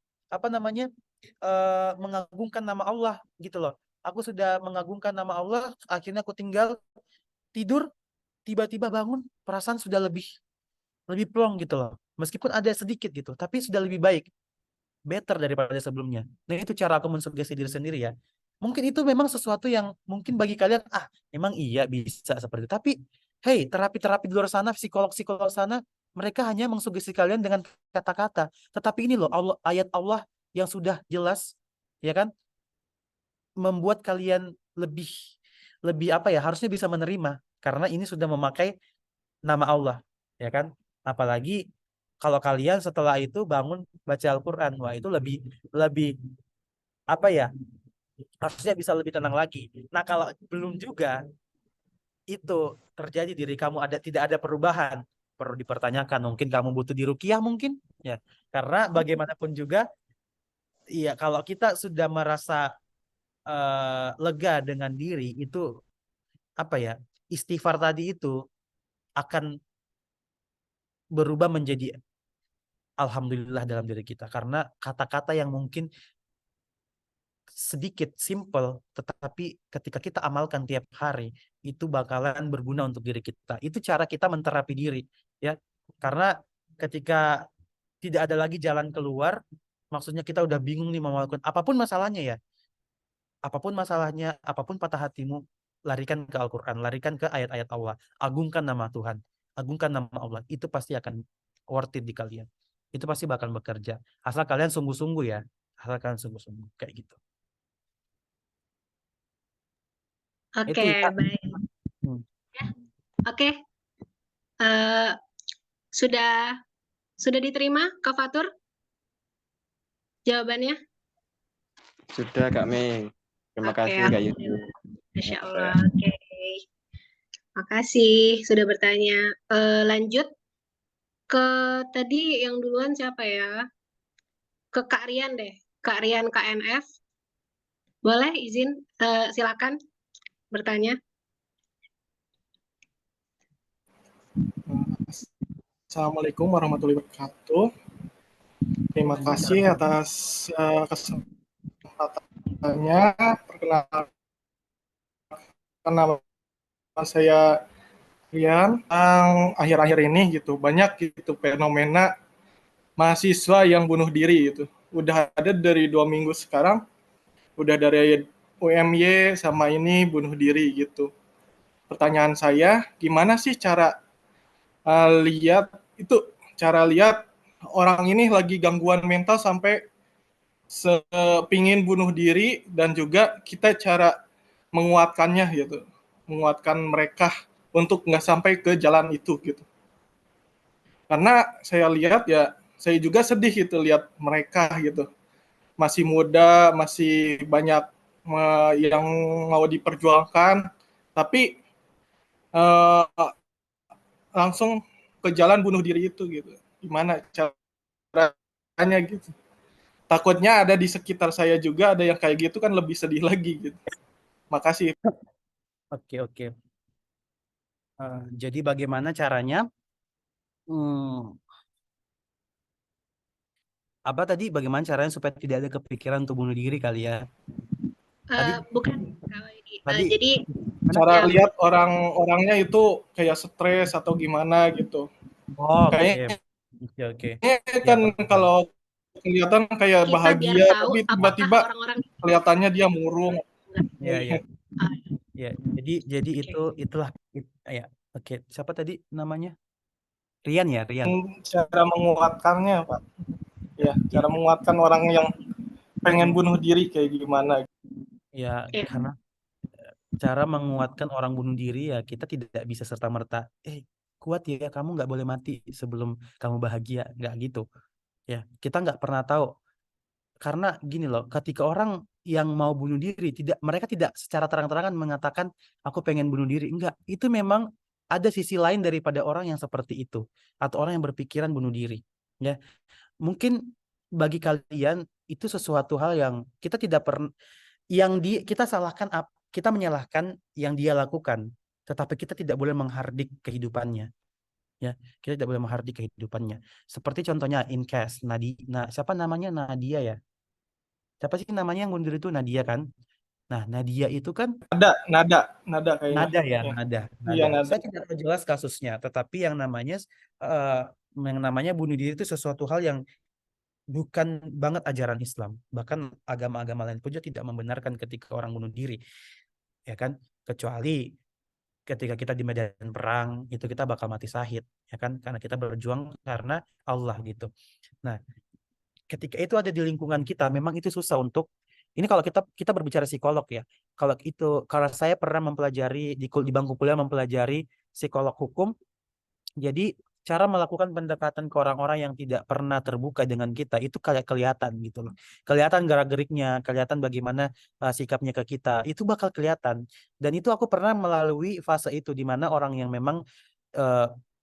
mengagungkan nama Allah gitu loh. Aku sudah mengagungkan nama Allah, akhirnya aku tinggal tidur, tiba-tiba bangun, perasaan sudah lebih plong gitu loh. Meskipun ada sedikit gitu, tapi sudah lebih baik, better daripada sebelumnya. Nah, itu cara aku mensugesti diri sendiri ya. Mungkin itu memang sesuatu yang mungkin bagi kalian, emang iya bisa seperti itu. Tapi hey, terapi-terapi di luar sana, psikolog-psikolog sana, mereka hanya mengsugesti kalian dengan kata-kata. Tetapi ini loh, ayat Allah yang sudah jelas, ya kan, membuat kalian lebih harusnya bisa menerima, karena ini sudah memakai nama Allah, ya kan. Apalagi kalau kalian setelah itu bangun baca Al-Quran, wah itu lebih harusnya bisa lebih tenang lagi. Nah, kalau belum juga itu terjadi diri kamu tidak ada perubahan, perlu dipertanyakan, mungkin kamu butuh diruqyah mungkin, ya. Karena bagaimanapun juga, iya, kalau kita sudah merasa lega dengan diri, itu istighfar tadi itu akan berubah menjadi alhamdulillah dalam diri kita, karena kata-kata yang mungkin sedikit simple, tetapi ketika kita amalkan tiap hari itu bakalan berguna untuk diri kita. Itu cara kita menterapi diri, ya. Karena ketika tidak ada lagi jalan keluar, maksudnya kita udah bingung nih mau melakukan apapun masalahnya ya. Apapun masalahnya, apapun patah hatimu, larikan ke Al-Quran, larikan ke ayat-ayat Allah, agungkan nama Tuhan, agungkan nama Allah, itu pasti akan worth it di kalian. Itu pasti bakal bekerja. Asal kalian sungguh-sungguh ya, kayak gitu. Oke, ya. baik. Ya, oke. Sudah diterima, Kak Fatur? Jawabannya? Sudah, Kak Mei. Terima kasih, Kak Yuda. Masya Allah. Oke. Makasih sudah bertanya. Lanjut ke tadi yang duluan siapa ya? Ke Kak Rian deh. Kak Rian KNF. Boleh izin? Silakan bertanya. Assalamualaikum warahmatullahi wabarakatuh. Terima kasih atas kesempatannya. Perkenalkan, nama saya Rian. Akhir-akhir ini gitu banyak gitu fenomena mahasiswa yang bunuh diri gitu. Udah ada dari 2 minggu sekarang. Udah dari UMY sama ini bunuh diri gitu. Pertanyaan saya, gimana sih cara lihat orang ini lagi gangguan mental sampai pingin bunuh diri, dan juga kita cara menguatkannya gitu, menguatkan mereka untuk nggak sampai ke jalan itu gitu. Karena saya lihat ya, saya juga sedih gitu lihat mereka gitu, masih muda, masih banyak yang mau diperjuangkan, tapi langsung ke jalan bunuh diri itu gitu. Gimana caranya gitu? Takutnya ada di sekitar saya juga ada yang kayak gitu, kan lebih sedih lagi gitu. Makasih. Oke. Jadi bagaimana caranya? Apa tadi? Bagaimana caranya supaya tidak ada kepikiran untuk bunuh diri kali ya? Tadi, Bukan kalau ini. tadi Jadi Cara yang lihat orang-orangnya itu kayak stres atau gimana gitu. oke. Kayaknya Oke. Ya, kan paham. kalau kelihatan kayak kita biar bahagia, tahu tapi apakah tiba-tiba orang-orang kelihatannya dia murung. Ya. Ah, Ya, jadi itulah ya. Oke, siapa tadi namanya? Rian ya, Rian. Cara menguatkannya, Pak. Ya, cara Iya. menguatkan orang yang pengen bunuh diri kayak gimana. Ya, Iya. karena cara menguatkan orang bunuh diri ya kita tidak bisa serta-merta, kuat ya, kamu nggak boleh mati sebelum kamu bahagia, nggak gitu. Ya, kita nggak pernah tahu. Karena gini loh, ketika orang yang mau bunuh diri, mereka tidak secara terang-terangan mengatakan aku pengen bunuh diri. Enggak, itu memang ada sisi lain daripada orang yang seperti itu atau orang yang berpikiran bunuh diri. Ya, mungkin bagi kalian itu sesuatu hal yang kita tidak pernah, kita menyalahkan yang dia lakukan, tetapi kita tidak boleh menghardik kehidupannya. Ya, kita tidak boleh menghardik kehidupannya. Seperti contohnya Incas, siapa namanya, Nadia ya? Siapa sih namanya yang bunuh diri itu? Nadia kan? Nah, Nadia itu kan Nada kayaknya. Nada ya, Ya. Nada. Iya, Nada. Saya tidak tahu jelas kasusnya, tetapi yang namanya bunuh diri itu sesuatu hal yang bukan banget ajaran Islam. Bahkan agama-agama lain pun juga tidak membenarkan ketika orang bunuh diri, ya kan? Kecuali ketika kita di medan perang, itu kita bakal mati syahid, ya kan? Karena kita berjuang karena Allah gitu. Nah, ketika itu ada di lingkungan kita, memang itu susah untuk ini kalau kita berbicara psikolog ya. Kalau saya pernah mempelajari di bangku kuliah mempelajari psikolog hukum, jadi cara melakukan pendekatan ke orang-orang yang tidak pernah terbuka dengan kita itu kayak kelihatan gitu loh. Kelihatan gerak-geriknya, kelihatan bagaimana sikapnya ke kita. Itu bakal kelihatan. Dan itu aku pernah melalui fase itu di mana orang yang memang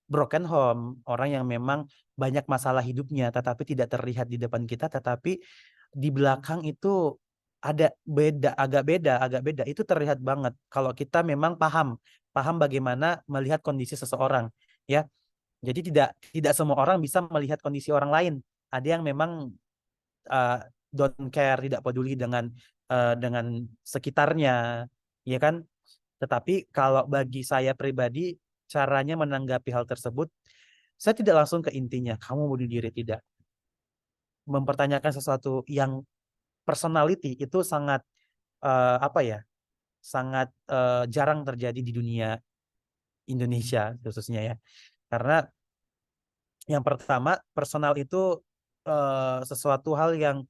broken home, orang yang memang banyak masalah hidupnya tetapi tidak terlihat di depan kita, tetapi di belakang itu ada agak beda. Itu terlihat banget kalau kita memang paham bagaimana melihat kondisi seseorang, ya. Jadi tidak semua orang bisa melihat kondisi orang lain. Ada yang memang don't care, tidak peduli dengan sekitarnya, ya kan? Tetapi kalau bagi saya pribadi, caranya menanggapi hal tersebut, saya tidak langsung ke intinya, kamu bunuh diri, tidak. Mempertanyakan sesuatu yang personality itu sangat sangat jarang terjadi di dunia Indonesia khususnya ya. Karena yang pertama, personal itu sesuatu hal yang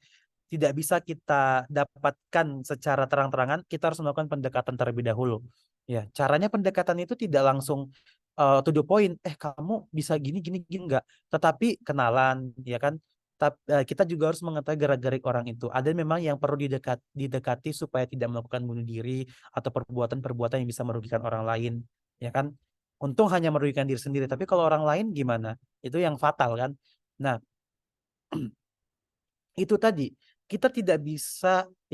tidak bisa kita dapatkan secara terang-terangan. Kita harus melakukan pendekatan terlebih dahulu. Ya, caranya pendekatan itu tidak langsung to the point. Kamu bisa gini enggak. Tetapi kenalan, ya kan. Kita juga harus mengetahui gerak-gerik orang itu. Ada memang yang perlu didekati supaya tidak melakukan bunuh diri atau perbuatan-perbuatan yang bisa merugikan orang lain, ya kan. Untung hanya merugikan diri sendiri, tapi kalau orang lain gimana? Itu yang fatal kan. Nah, itu tadi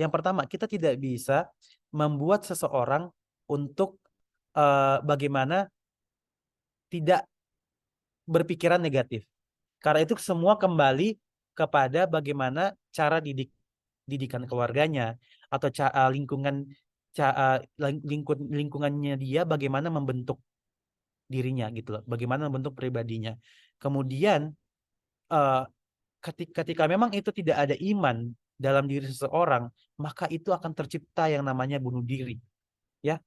yang pertama kita tidak bisa membuat seseorang untuk bagaimana tidak berpikiran negatif. Karena itu semua kembali kepada bagaimana cara didikan keluarganya atau lingkungannya dia, bagaimana membentuk dirinya gitu loh, bagaimana membentuk pribadinya. Kemudian ketika memang itu tidak ada iman dalam diri seseorang, maka itu akan tercipta yang namanya bunuh diri. Ya,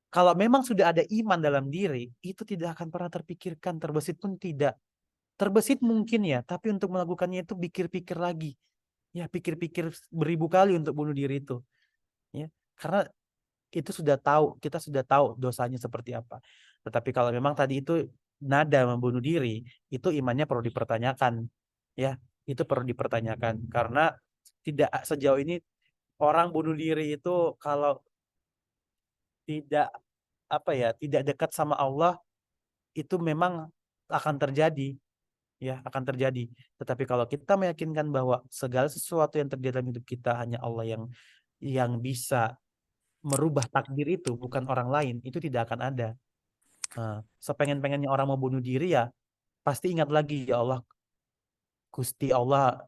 kalau memang sudah ada iman dalam diri, itu tidak akan pernah terpikirkan, terbesit pun tidak. Terbesit mungkin ya, tapi untuk melakukannya itu pikir-pikir lagi. Ya, pikir-pikir beribu kali untuk bunuh diri itu. Ya, karena itu kita sudah tahu dosanya seperti apa. Tetapi kalau memang tadi itu nada membunuh diri, itu imannya perlu dipertanyakan. Ya, itu perlu dipertanyakan karena tidak sejauh ini orang bunuh diri itu kalau tidak tidak dekat sama Allah itu memang akan terjadi, ya akan terjadi. Tetapi kalau kita meyakinkan bahwa segala sesuatu yang terjadi dalam hidup kita hanya Allah yang bisa merubah takdir itu, bukan orang lain, itu tidak akan ada. Sepengen-pengennya orang mau bunuh diri ya pasti ingat lagi, ya Allah, Gusti Allah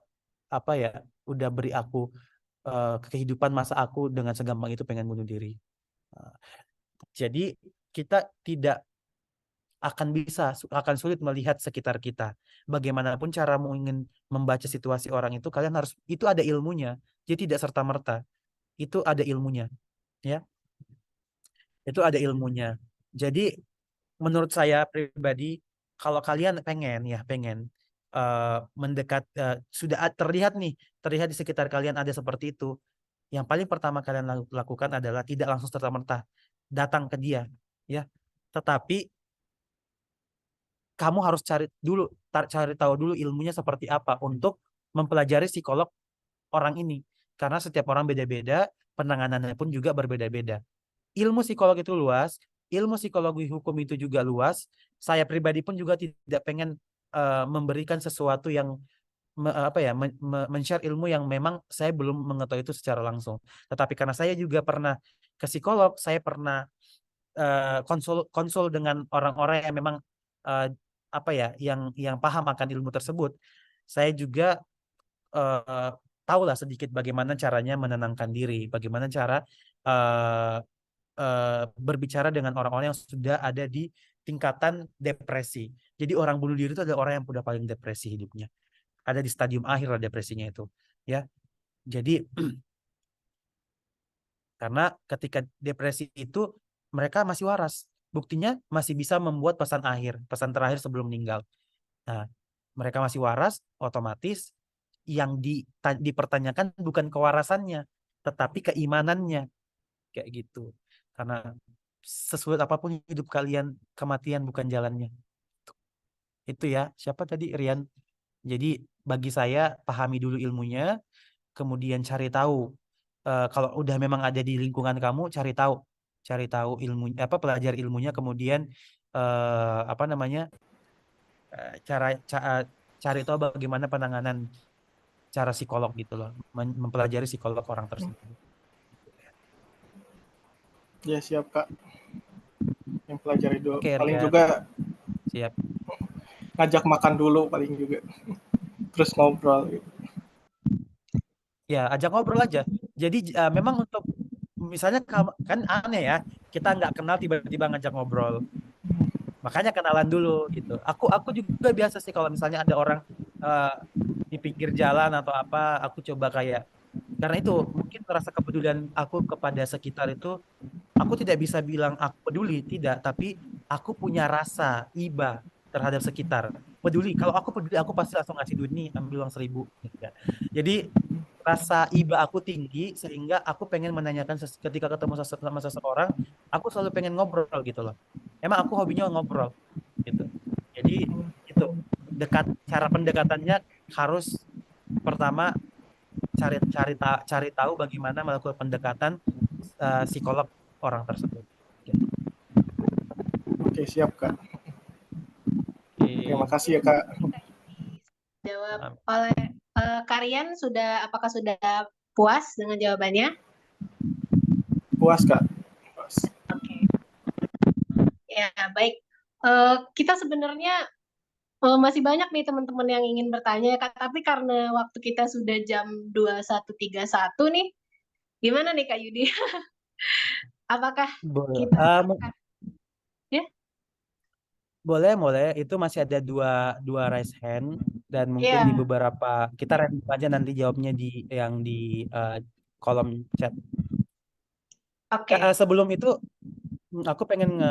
udah beri aku kehidupan, masa aku dengan segampang itu pengen bunuh diri. Jadi kita tidak akan sulit melihat sekitar kita. Bagaimanapun caramu ingin membaca situasi orang itu, kalian harus, itu ada ilmunya. Jadi tidak serta-merta. Itu ada ilmunya, ya. Itu ada ilmunya. Jadi menurut saya pribadi, kalau kalian pengen mendekat, sudah terlihat di sekitar kalian ada seperti itu, yang paling pertama kalian lakukan adalah tidak langsung serta-merta datang ke dia, ya. Tetapi kamu harus cari tahu dulu ilmunya seperti apa untuk mempelajari psikolog orang ini. Karena setiap orang beda-beda, penanganannya pun juga berbeda-beda. Ilmu psikolog itu luas, ilmu psikologi hukum itu juga luas. Saya pribadi pun juga tidak pengen memberikan sesuatu yang men-share ilmu yang memang saya belum mengetahui itu secara langsung. Tetapi karena saya juga pernah ke psikolog, saya pernah konsul dengan orang-orang yang memang yang paham akan ilmu tersebut. Saya juga tahulah sedikit bagaimana caranya menenangkan diri, bagaimana cara berbicara dengan orang-orang yang sudah ada di tingkatan depresi. Jadi orang bunuh diri itu adalah orang yang sudah paling depresi hidupnya, ada di stadium akhir lah depresinya itu, ya. Jadi karena ketika depresi itu mereka masih waras, buktinya masih bisa membuat pesan terakhir sebelum meninggal. Nah, mereka masih waras, otomatis yang dipertanyakan bukan kewarasannya, tetapi keimanannya, kayak gitu. Karena sesuai apapun hidup kalian, kematian bukan jalannya. Itu ya, siapa tadi, Rian? Jadi bagi saya, pahami dulu ilmunya, kemudian cari tahu. Kalau udah memang ada di lingkungan kamu, cari tahu ilmunya, pelajari ilmunya, kemudian cari tahu bagaimana penanganan cara psikolog gitu loh, mempelajari psikolog orang tersebut. Ya siap Kak, yang pelajari dulu. Oke, Paling Rian. juga Siap. ngajak makan dulu paling juga, terus ngobrol gitu. Ya, ajak ngobrol aja. Jadi memang untuk misalnya kan aneh ya, kita nggak kenal tiba-tiba ngajak ngobrol. Makanya kenalan dulu gitu. Aku juga biasa sih kalau misalnya ada orang di pinggir jalan atau apa, aku coba kayak, karena itu mungkin rasa kepedulian aku kepada sekitar itu, aku tidak bisa bilang aku peduli, tidak, tapi aku punya rasa iba terhadap sekitar. Peduli, kalau aku peduli aku pasti langsung ngasih duit nih, ambil uang 1.000 gitu ya. Jadi rasa iba aku tinggi sehingga aku pengen menanyakan ketika ketemu sama seseorang, aku selalu pengen ngobrol gitu loh. Emang aku hobinya ngobrol gitu. Jadi itu cara pendekatannya harus pertama cari tahu bagaimana melakukan pendekatan psikolog orang tersebut. Gitu. Oke, siap Kak. Terima kasih ya Kak. Jawab oleh Karian, apakah sudah puas dengan jawabannya? Puas Kak. Puas. Oke. Ya, baik. Kita sebenarnya masih banyak nih teman-teman yang ingin bertanya, Kak. Tapi karena waktu kita sudah jam 21.31 nih, gimana nih Kak Yudi? Apakah kita ya? Boleh. Itu masih ada dua raise hand dan mungkin Iya. di beberapa kita random aja nanti jawabnya di yang di kolom chat. Oke. Sebelum itu aku pengen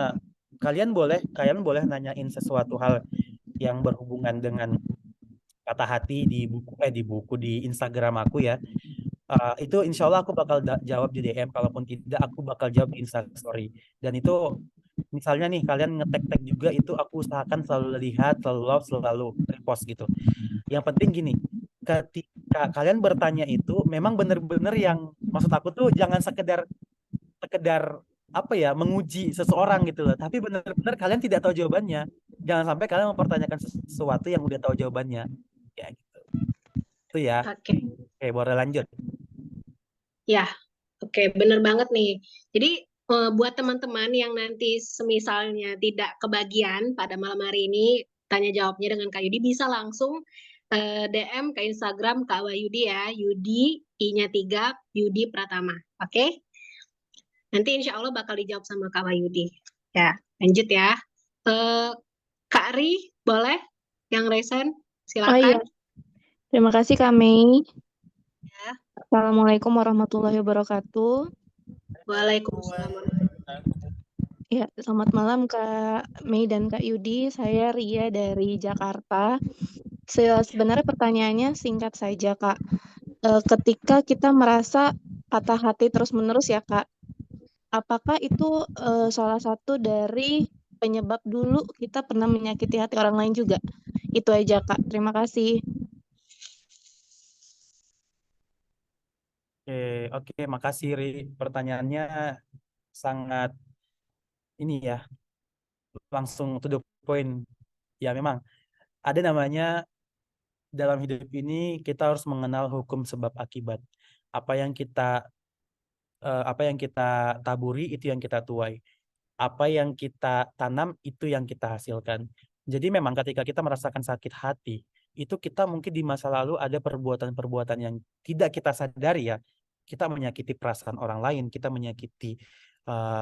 kalian boleh nanyain sesuatu hal yang berhubungan dengan kata hati di buku di Instagram aku ya. Itu insya Allah aku bakal jawab di DM. Kalaupun tidak, aku bakal jawab di Instastory. Dan itu misalnya nih kalian nge-tag juga, itu aku usahakan selalu lihat, selalu love, selalu repost gitu. Yang penting gini, ketika kalian bertanya itu memang bener-bener yang maksud aku tuh jangan sekedar apa ya menguji seseorang gitu loh, tapi bener-bener kalian tidak tahu jawabannya. Jangan sampai kalian mempertanyakan sesuatu yang udah tahu jawabannya. Ya gitu. Itu ya. Oke. Oke, boleh lanjut. Ya, oke, bener banget nih. Jadi buat teman-teman yang nanti semisalnya tidak kebagian pada malam hari ini tanya jawabnya dengan Kak Yudi, bisa langsung DM ke Instagram Kak Wahyudi ya, Yudi I-nya 3, Yudi Pratama. Oke? Nanti insya Allah bakal dijawab sama Kak Wahyudi. Ya, lanjut ya. Kak Ri, boleh yang resen? Oh iya, Silakan. terima kasih Kak Mei. Ya. Assalamualaikum warahmatullahi wabarakatuh. Waalaikumsalam. Ya, selamat malam Kak Mei dan Kak Yudi. Saya Ria dari Jakarta. Sebenarnya pertanyaannya singkat saja Kak. Ketika kita merasa patah hati terus-menerus ya Kak, apakah itu salah satu dari penyebab dulu kita pernah menyakiti hati orang lain juga? Itu aja Kak. Terima kasih. Oke, makasih Ri. Pertanyaannya sangat ini ya, langsung to the point. Ya memang ada namanya dalam hidup ini kita harus mengenal hukum sebab akibat. Apa yang kita taburi itu yang kita tuai. Apa yang kita tanam itu yang kita hasilkan. Jadi memang ketika kita merasakan sakit hati, itu kita mungkin di masa lalu ada perbuatan-perbuatan yang tidak kita sadari ya. Kita menyakiti perasaan orang lain, kita menyakiti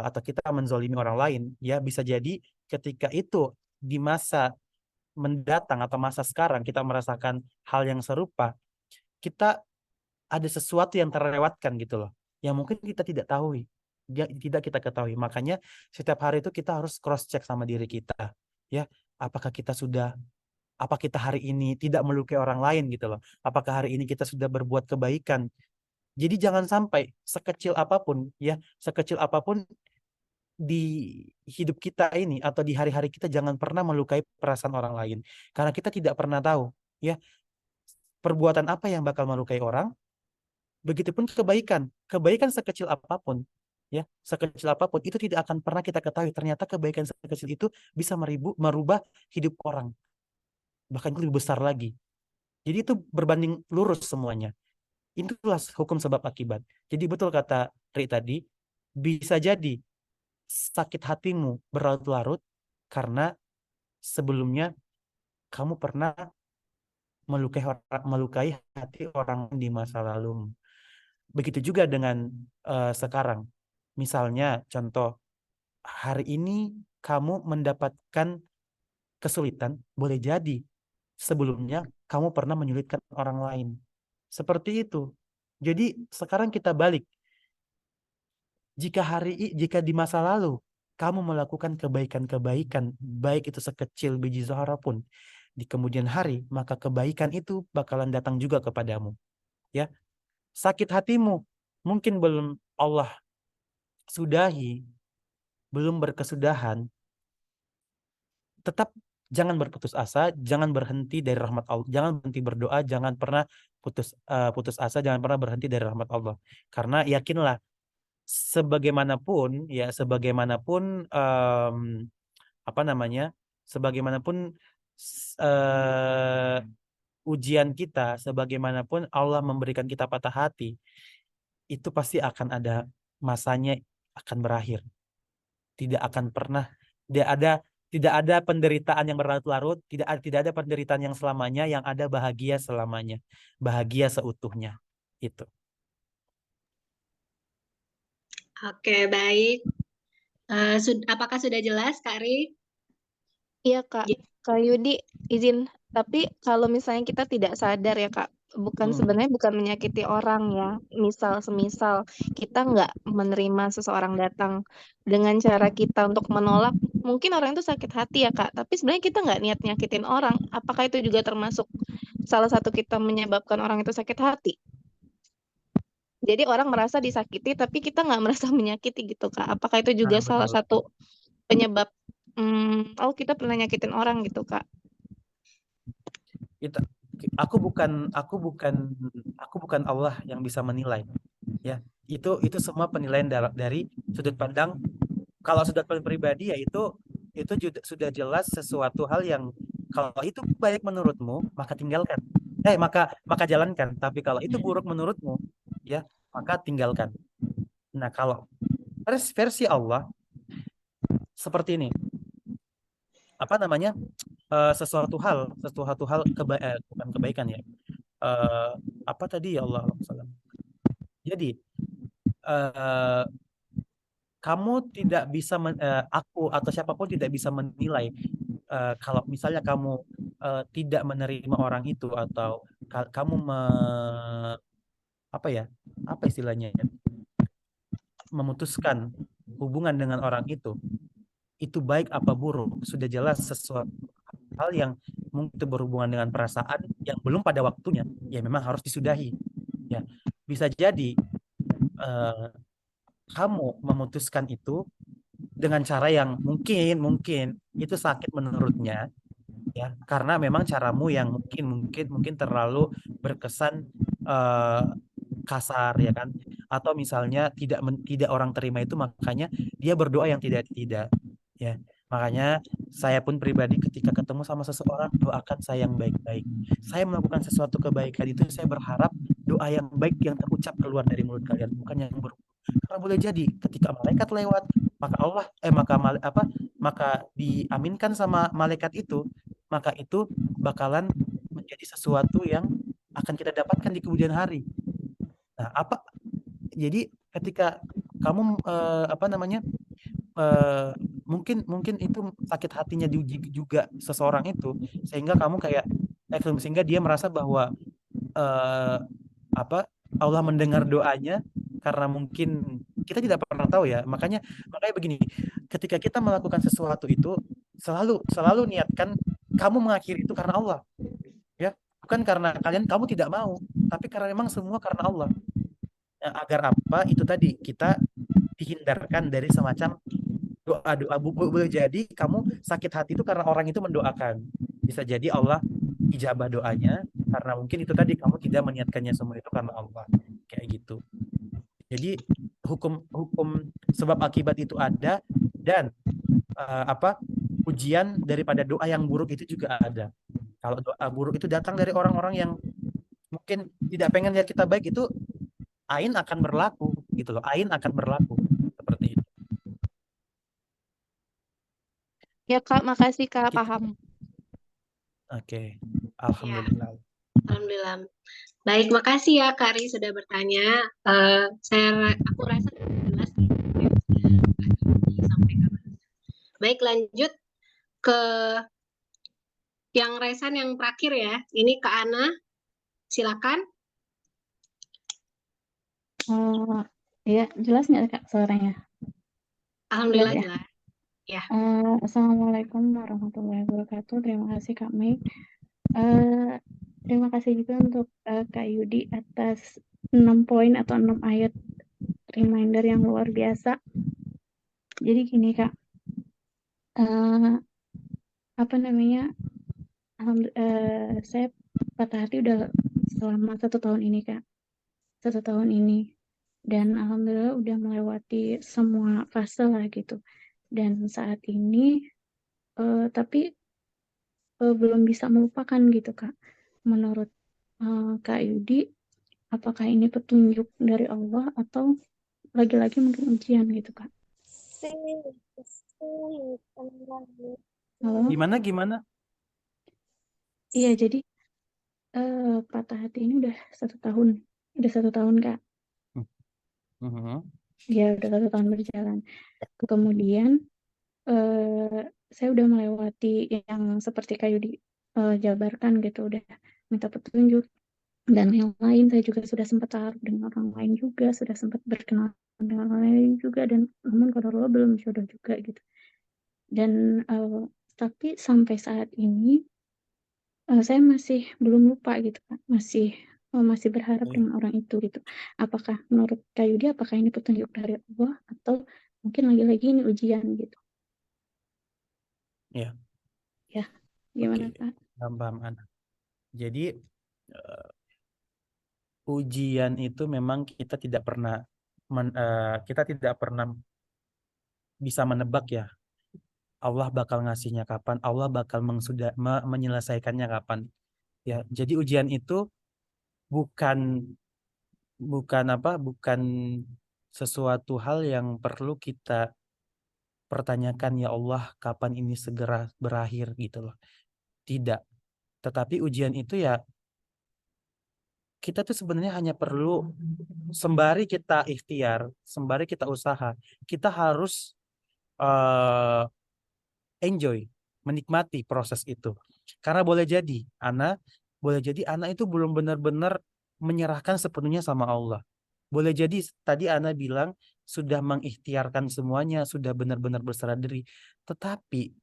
atau kita menzolimi orang lain. Ya bisa jadi ketika itu di masa mendatang atau masa sekarang kita merasakan hal yang serupa, kita ada sesuatu yang terlewatkan gitu loh, yang mungkin kita tidak tahu, tidak kita ketahui. Makanya setiap hari itu kita harus cross check sama diri kita, ya, apakah apa kita hari ini tidak melukai orang lain gitu loh, apakah hari ini kita sudah berbuat kebaikan. Jadi jangan sampai sekecil apapun di hidup kita ini atau di hari-hari kita jangan pernah melukai perasaan orang lain, karena kita tidak pernah tahu ya perbuatan apa yang bakal melukai orang. Begitupun kebaikan sekecil apapun, ya, sekecil apapun itu tidak akan pernah kita ketahui. Ternyata kebaikan sekecil itu bisa merubah hidup orang, bahkan lebih besar lagi. Jadi itu berbanding lurus semuanya. Itulah hukum sebab akibat. Jadi betul kata Ri tadi, bisa jadi sakit hatimu berlarut-larut karena sebelumnya kamu pernah melukai hati orang di masa lalu. Begitu juga dengan sekarang. Misalnya contoh, hari ini kamu mendapatkan kesulitan, boleh jadi sebelumnya kamu pernah menyulitkan orang lain. Seperti itu. Jadi sekarang kita balik. Jika di masa lalu kamu melakukan kebaikan-kebaikan, baik itu sekecil biji zahra pun, di kemudian hari, maka kebaikan itu bakalan datang juga kepadamu. Ya, sakit hatimu mungkin belum Allah sudahi, belum berkesudahan, tetap jangan berputus asa, jangan berhenti dari rahmat Allah, jangan berhenti berdoa, jangan pernah putus asa, jangan pernah berhenti dari rahmat Allah. Karena yakinlah, sebagaimanapun sebagaimanapun ujian kita, sebagaimanapun Allah memberikan kita patah hati, itu pasti akan ada masanya, akan berakhir. Tidak akan pernah tidak ada penderitaan yang berlarut-larut, tidak ada penderitaan yang selamanya, yang ada bahagia selamanya, bahagia seutuhnya. Itu. Oke, baik. Apakah sudah jelas, Kak Ri? Iya Kak, Kak Yudi izin. Tapi kalau misalnya kita tidak sadar ya Kak, sebenarnya bukan menyakiti orang ya. Semisal kita nggak menerima seseorang datang dengan cara kita untuk menolak, mungkin orang itu sakit hati ya Kak. Tapi sebenarnya kita nggak niat nyakitin orang. Apakah itu juga termasuk salah satu kita menyebabkan orang itu sakit hati? Jadi orang merasa disakiti, tapi kita nggak merasa menyakiti gitu Kak. Apakah itu juga salah Betul. satu penyebab oh kita pernah nyakitin orang gitu Kak? Itu, aku bukan Allah yang bisa menilai, ya. Itu semua penilaian dari sudut pandang. Kalau sudut pandang pribadi ya itu sudah jelas sesuatu hal yang kalau itu baik menurutmu maka tinggalkan, maka jalankan. Tapi kalau itu buruk menurutmu, ya maka tinggalkan. Nah, kalau versi Allah seperti ini, apa namanya, sesuatu hal bukan kebaikan ya, apa tadi ya Allah salam. Jadi kamu tidak bisa aku atau siapapun tidak bisa menilai kalau misalnya kamu tidak menerima orang itu atau kamu apa istilahnya ya, memutuskan hubungan dengan orang itu baik apa buruk, sudah jelas sesuatu hal yang mungkin berhubungan dengan perasaan yang belum pada waktunya, ya memang harus disudahi. Ya, bisa jadi kamu memutuskan itu dengan cara yang mungkin itu sakit menurutnya, ya, karena memang caramu yang mungkin terlalu berkesan kasar, ya kan, atau misalnya tidak orang terima itu, makanya dia berdoa yang tidak ya. Makanya saya pun pribadi ketika ketemu sama seseorang, doakan saya yang baik-baik. Saya melakukan sesuatu kebaikan itu, saya berharap doa yang baik yang terucap keluar dari mulut kalian, bukan yang buruk. Karena boleh jadi ketika malaikat lewat, maka Allah maka diaminkan sama malaikat itu, maka itu bakalan menjadi sesuatu yang akan kita dapatkan di kemudian hari. Nah, jadi ketika kamu mungkin itu sakit hatinya juga seseorang itu, sehingga kamu sehingga dia merasa bahwa Allah mendengar doanya, karena mungkin kita tidak pernah tahu ya. Makanya begini, ketika kita melakukan sesuatu itu selalu niatkan kamu mengakhiri itu karena Allah, ya, bukan karena kamu tidak mau, tapi karena memang semua karena Allah. Nah, agar apa itu tadi, kita dihindarkan dari semacam doa-doa. Boleh jadi kamu sakit hati itu karena orang itu mendoakan, bisa jadi Allah ijabah doanya karena mungkin itu tadi kamu tidak meniatkannya semua itu karena Allah, kayak gitu. Jadi hukum sebab akibat itu ada, dan ujian daripada doa yang buruk itu juga ada. Kalau doa buruk itu datang dari orang-orang yang mungkin tidak pengen lihat kita baik, itu ain akan berlaku gitu loh. Ain akan berlaku seperti itu. Ya Kak, makasih Kak, Gitu. paham. Oke. Alhamdulillah. Alhamdulillah. Baik, makasih ya Kak Ri sudah bertanya. Aku rasa jelas nih yang sudah disampaikan. Baik, lanjut ke yang Resan yang terakhir ya. Ini Kak Ana, silakan. Ya, jelas nggak Kak suaranya? Alhamdulillah ya. jelas. Ya. Assalamualaikum warahmatullahi wabarakatuh. Terima kasih Kak Mei. Terima kasih juga untuk Kak Yudi atas 6 poin atau 6 ayat reminder yang luar biasa. Jadi gini Kak, saya patah hati udah selama 1 tahun ini Kak. 1 tahun ini. Dan alhamdulillah udah melewati semua fase lah gitu. Dan saat ini tapi belum bisa melupakan gitu Kak. Menurut Kak Yudi, apakah ini petunjuk dari Allah atau lagi-lagi mungkin ujian gitu Kak? Halo? Gimana? Iya, jadi patah hati ini udah 1 tahun. Udah 1 tahun Kak. Ya, udah 1 tahun berjalan. Kemudian saya udah melewati yang seperti Kak Yudi jabarkan gitu, udah minta petunjuk. Dan yang lain saya juga sudah sempat taruh dengan orang lain juga, sudah sempat berkenalan dengan orang lain juga, dan namun qadarullah belum jodoh juga gitu. Dan tapi sampai saat ini saya masih belum lupa gitu Kak, masih berharap Oke. dengan orang itu gitu. Apakah menurut Kak Yudi, apakah ini petunjuk dari Allah atau mungkin lagi-lagi ini ujian gitu? Ya, Ya, oke. gimana Kak? Paham Ana. Jadi ujian itu memang kita tidak pernah bisa menebak ya. Allah bakal ngasihnya kapan, Allah bakal menyelesaikannya kapan. Ya, jadi ujian itu bukan bukan sesuatu hal yang perlu kita pertanyakan, ya Allah, kapan ini segera berakhir gitu loh. Tidak. Tetapi ujian itu ya kita tuh sebenarnya hanya perlu sembari kita ikhtiar, sembari kita usaha, kita harus eh, enjoy, menikmati proses itu. Karena boleh jadi anak itu belum benar-benar menyerahkan sepenuhnya sama Allah. Boleh jadi tadi Ana bilang sudah mengikhtiarkan semuanya, sudah benar-benar berserah diri. Tetapi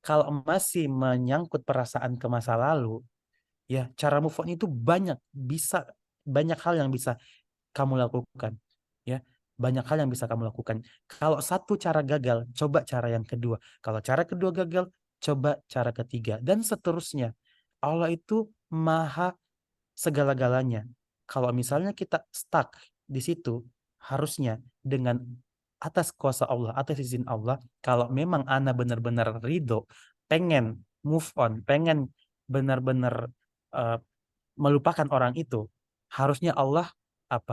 kalau masih menyangkut perasaan ke masa lalu, ya cara move on itu banyak hal yang bisa kamu lakukan. Ya, banyak hal yang bisa kamu lakukan. Kalau satu cara gagal, coba cara yang kedua. Kalau cara kedua gagal, coba cara ketiga dan seterusnya. Allah itu maha segala-galanya. Kalau misalnya kita stuck di situ, harusnya dengan atas kuasa Allah, atas izin Allah, kalau memang Ana benar-benar ridho, pengen move on, pengen benar-benar uh, melupakan orang itu, harusnya Allah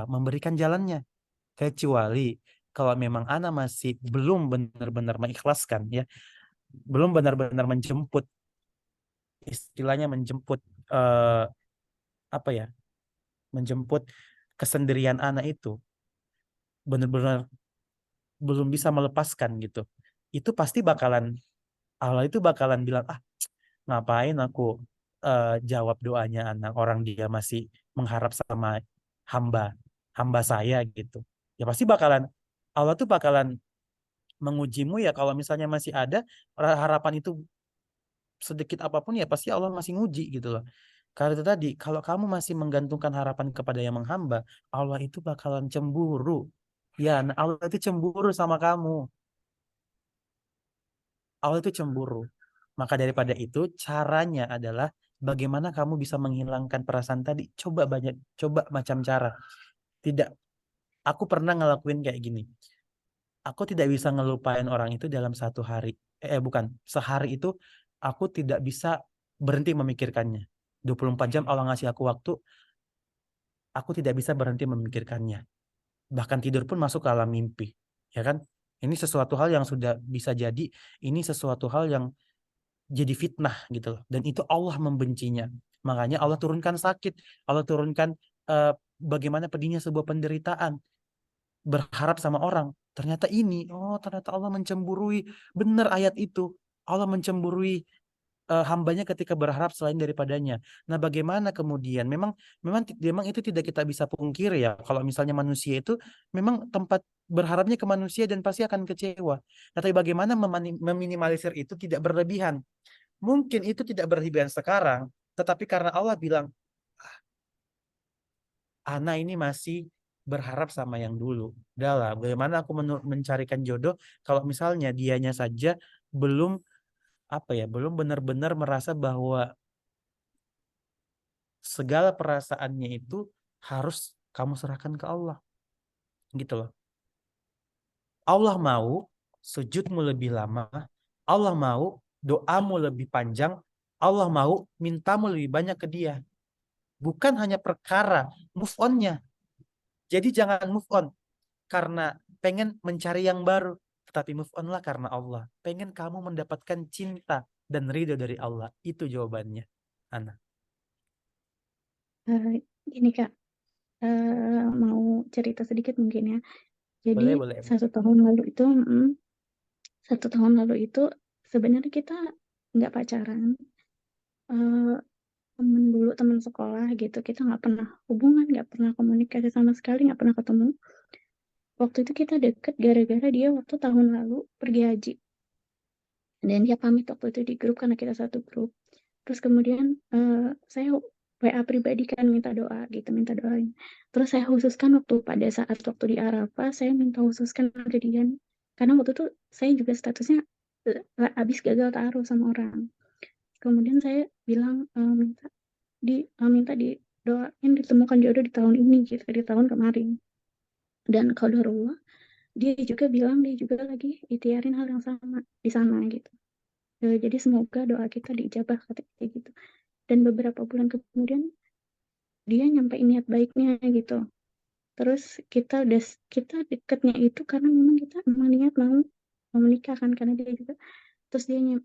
memberikan jalannya. Kecuali kalau memang Ana masih belum benar-benar mengikhlaskan, ya, belum benar-benar menjemput, istilahnya menjemput uh, apa ya, menjemput kesendirian Ana itu, benar-benar belum bisa melepaskan gitu. Itu pasti Allah itu bakalan bilang, ngapain aku jawab doanya anak, orang dia masih mengharap sama hamba hamba saya gitu. Ya pasti Allah tuh bakalan mengujimu ya, kalau misalnya masih ada harapan itu sedikit apapun, ya pasti Allah masih nguji gitu loh. Karena itu tadi, kalau kamu masih menggantungkan harapan kepada yang menghamba, Allah itu bakalan cemburu. Ya, Allah itu cemburu sama kamu. Allah itu cemburu. Maka daripada itu, caranya adalah bagaimana kamu bisa menghilangkan perasaan tadi. Coba macam cara. Tidak, aku pernah ngelakuin kayak gini. Aku tidak bisa ngelupain orang itu dalam satu hari. Bukan, sehari itu aku tidak bisa berhenti memikirkannya. 24 jam Allah ngasih aku waktu, aku tidak bisa berhenti memikirkannya. Bahkan tidur pun masuk ke alam mimpi. Ya kan? Ini sesuatu hal yang sudah bisa jadi, ini sesuatu hal yang jadi fitnah gitu loh. Dan itu Allah membencinya. Makanya Allah turunkan sakit, Allah turunkan bagaimana pedihnya sebuah penderitaan. Berharap sama orang, ternyata ternyata Allah mencemburui. Benar ayat itu. Allah mencemburui hambanya ketika berharap selain daripadanya. Nah, bagaimana kemudian? Memang itu tidak kita bisa pungkiri ya. Kalau misalnya manusia itu memang tempat berharapnya ke manusia dan pasti akan kecewa. Nah, tapi bagaimana meminimalisir itu tidak berlebihan? Mungkin itu tidak berlebihan sekarang, tetapi karena Allah bilang, Ana ini masih berharap sama yang dulu. Udah lah, bagaimana aku mencarikan jodoh kalau misalnya dianya saja belum belum benar-benar merasa bahwa segala perasaannya itu harus kamu serahkan ke Allah. Gitu loh. Allah mau sujudmu lebih lama, Allah mau doamu lebih panjang, Allah mau mintamu lebih banyak ke Dia. Bukan hanya perkara move on-nya. Jadi jangan move on karena pengen mencari yang baru, tetapi move on-lah karena Allah. Pengen kamu mendapatkan cinta dan ridho dari Allah. Itu jawabannya, Ana. Gini Kak, mau cerita sedikit mungkin ya. Jadi Boleh. 1 tahun lalu itu sebenarnya kita nggak pacaran, temen dulu, teman sekolah gitu. Kita nggak pernah hubungan, nggak pernah komunikasi sama sekali, nggak pernah ketemu. Waktu itu kita deket gara-gara dia waktu tahun lalu pergi haji. Dan dia pamit waktu itu di grup karena kita satu grup. Terus kemudian saya WA pribadi kan minta doa gitu, minta doain. Terus saya khususkan pada saat di Arafah, saya minta khususkan ke dia. Karena waktu itu saya juga statusnya habis gagal taruh sama orang. Kemudian saya bilang minta didoain ditemukan jodoh di tahun ini gitu, di tahun kemarin. Dan qadarullah dia juga bilang dia juga lagi ikhtiarin hal yang sama di sana gitu. Jadi semoga doa kita diijabah katanya gitu. Dan beberapa bulan kemudian dia nyampein niat baiknya gitu. Terus kita deketnya itu karena memang kita emang niat mau menikah kan, karena dia juga. Terus dia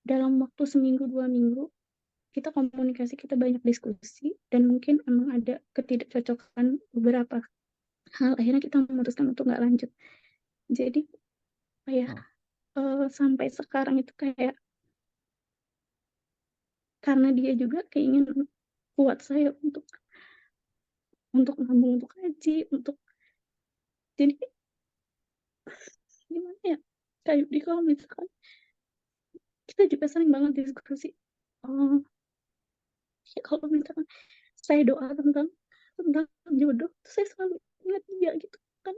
dalam waktu seminggu 2 minggu kita komunikasi, kita banyak diskusi, dan mungkin emang ada ketidakcocokan beberapa hal, akhirnya kita memutuskan untuk nggak lanjut. Jadi sampai sekarang itu kayak karena dia juga keinginan kuat saya untuk nabung untuk haji, jadi gimana ya, kayak kalau misalkan kita juga sering banget diskusi, ya kalau misalkan saya doa tentang jodoh, saya selalu ingat dia gitu kan.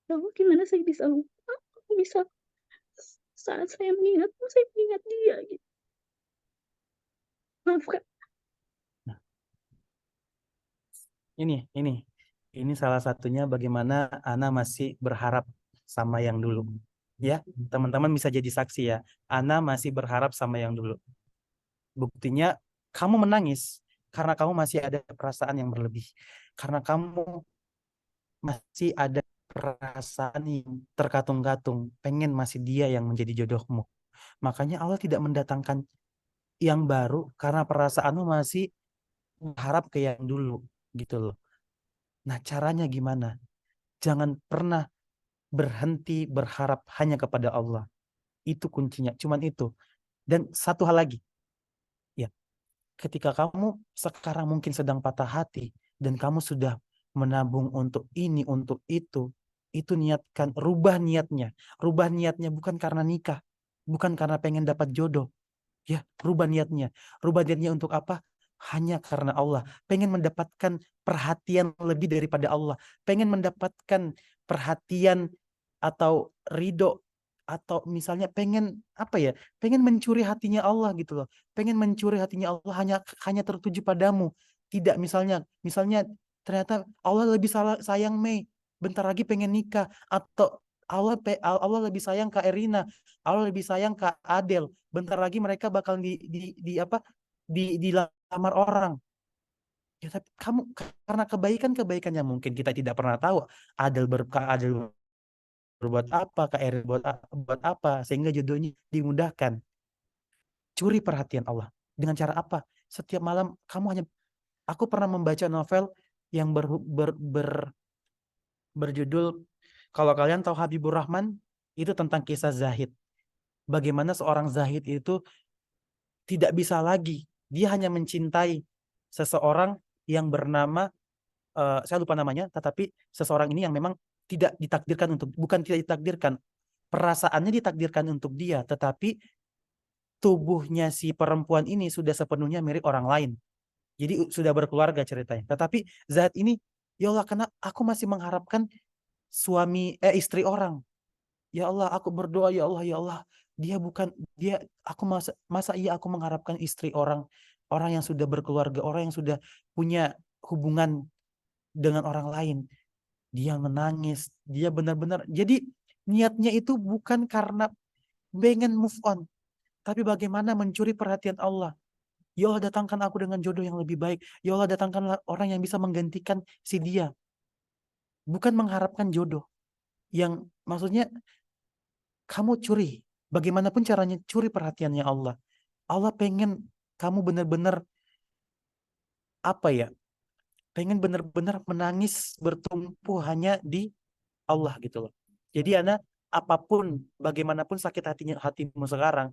Ya Allah, gimana saya bisa lupa, bisa saat saya mengingat dia gitu. Maaf Kak. Ini salah satunya bagaimana Ana masih berharap sama yang dulu. Ya, teman-teman bisa jadi saksi ya. Ana masih berharap sama yang dulu. Buktinya kamu menangis karena kamu masih ada perasaan yang berlebih. Karena kamu masih ada perasaan yang terkatung-katung, pengen masih dia yang menjadi jodohmu. Makanya Allah tidak mendatangkan yang baru karena perasaanmu masih berharap ke yang dulu gitu loh. Nah, caranya gimana? Jangan pernah berhenti berharap hanya kepada Allah. Itu kuncinya, cuman itu. Dan satu hal lagi, ya, ketika kamu sekarang mungkin sedang patah hati dan kamu sudah menabung untuk ini, untuk itu niatkan, rubah niatnya. Rubah niatnya bukan karena nikah, bukan karena pengen dapat jodoh. Ya, rubah niatnya. Rubah niatnya untuk apa? Hanya karena Allah. Pengen mendapatkan perhatian lebih daripada Allah. Pengen mendapatkan perhatian atau ridho, atau misalnya pengen apa ya? Pengen mencuri hatinya Allah gitu loh. Pengen mencuri hatinya Allah hanya tertuju padamu. Tidak misalnya ternyata Allah lebih sayang Mei. Bentar lagi pengen nikah, atau Allah lebih sayang Kak Erina, Allah lebih sayang Kak Adel. Bentar lagi mereka bakal dilamar orang. Ya, tapi kamu karena kebaikannya mungkin kita tidak pernah tahu Adel berbuat apa, Kak Erina buat apa sehingga jodohnya dimudahkan. Curi perhatian Allah. Dengan cara apa? Setiap malam aku pernah membaca novel yang berjudul, kalau kalian tahu Habibur Rahman, itu tentang kisah zahid. Bagaimana seorang zahid itu tidak bisa lagi, dia hanya mencintai seseorang yang bernama, saya lupa namanya, tetapi seseorang ini yang memang bukan tidak ditakdirkan, perasaannya ditakdirkan untuk dia, tetapi tubuhnya si perempuan ini sudah sepenuhnya milik orang lain. Jadi sudah berkeluarga ceritanya. Tetapi zahid ini, ya Allah, karena aku masih mengharapkan istri orang. Ya Allah, aku berdoa, ya Allah, masa iya aku mengharapkan istri orang yang sudah berkeluarga, orang yang sudah punya hubungan dengan orang lain. Dia menangis, dia benar-benar, jadi niatnya itu bukan karena pengen move on, tapi bagaimana mencuri perhatian Allah. Ya Allah, datangkan aku dengan jodoh yang lebih baik. Ya Allah, datangkanlah orang yang bisa menggantikan si dia. Bukan mengharapkan jodoh yang maksudnya kamu curi. Bagaimanapun caranya, curi perhatiannya Allah. Allah pengen kamu benar-benar pengen benar-benar menangis bertumpu hanya di Allah gitu loh. Jadi apapun, bagaimanapun sakit hatimu sekarang,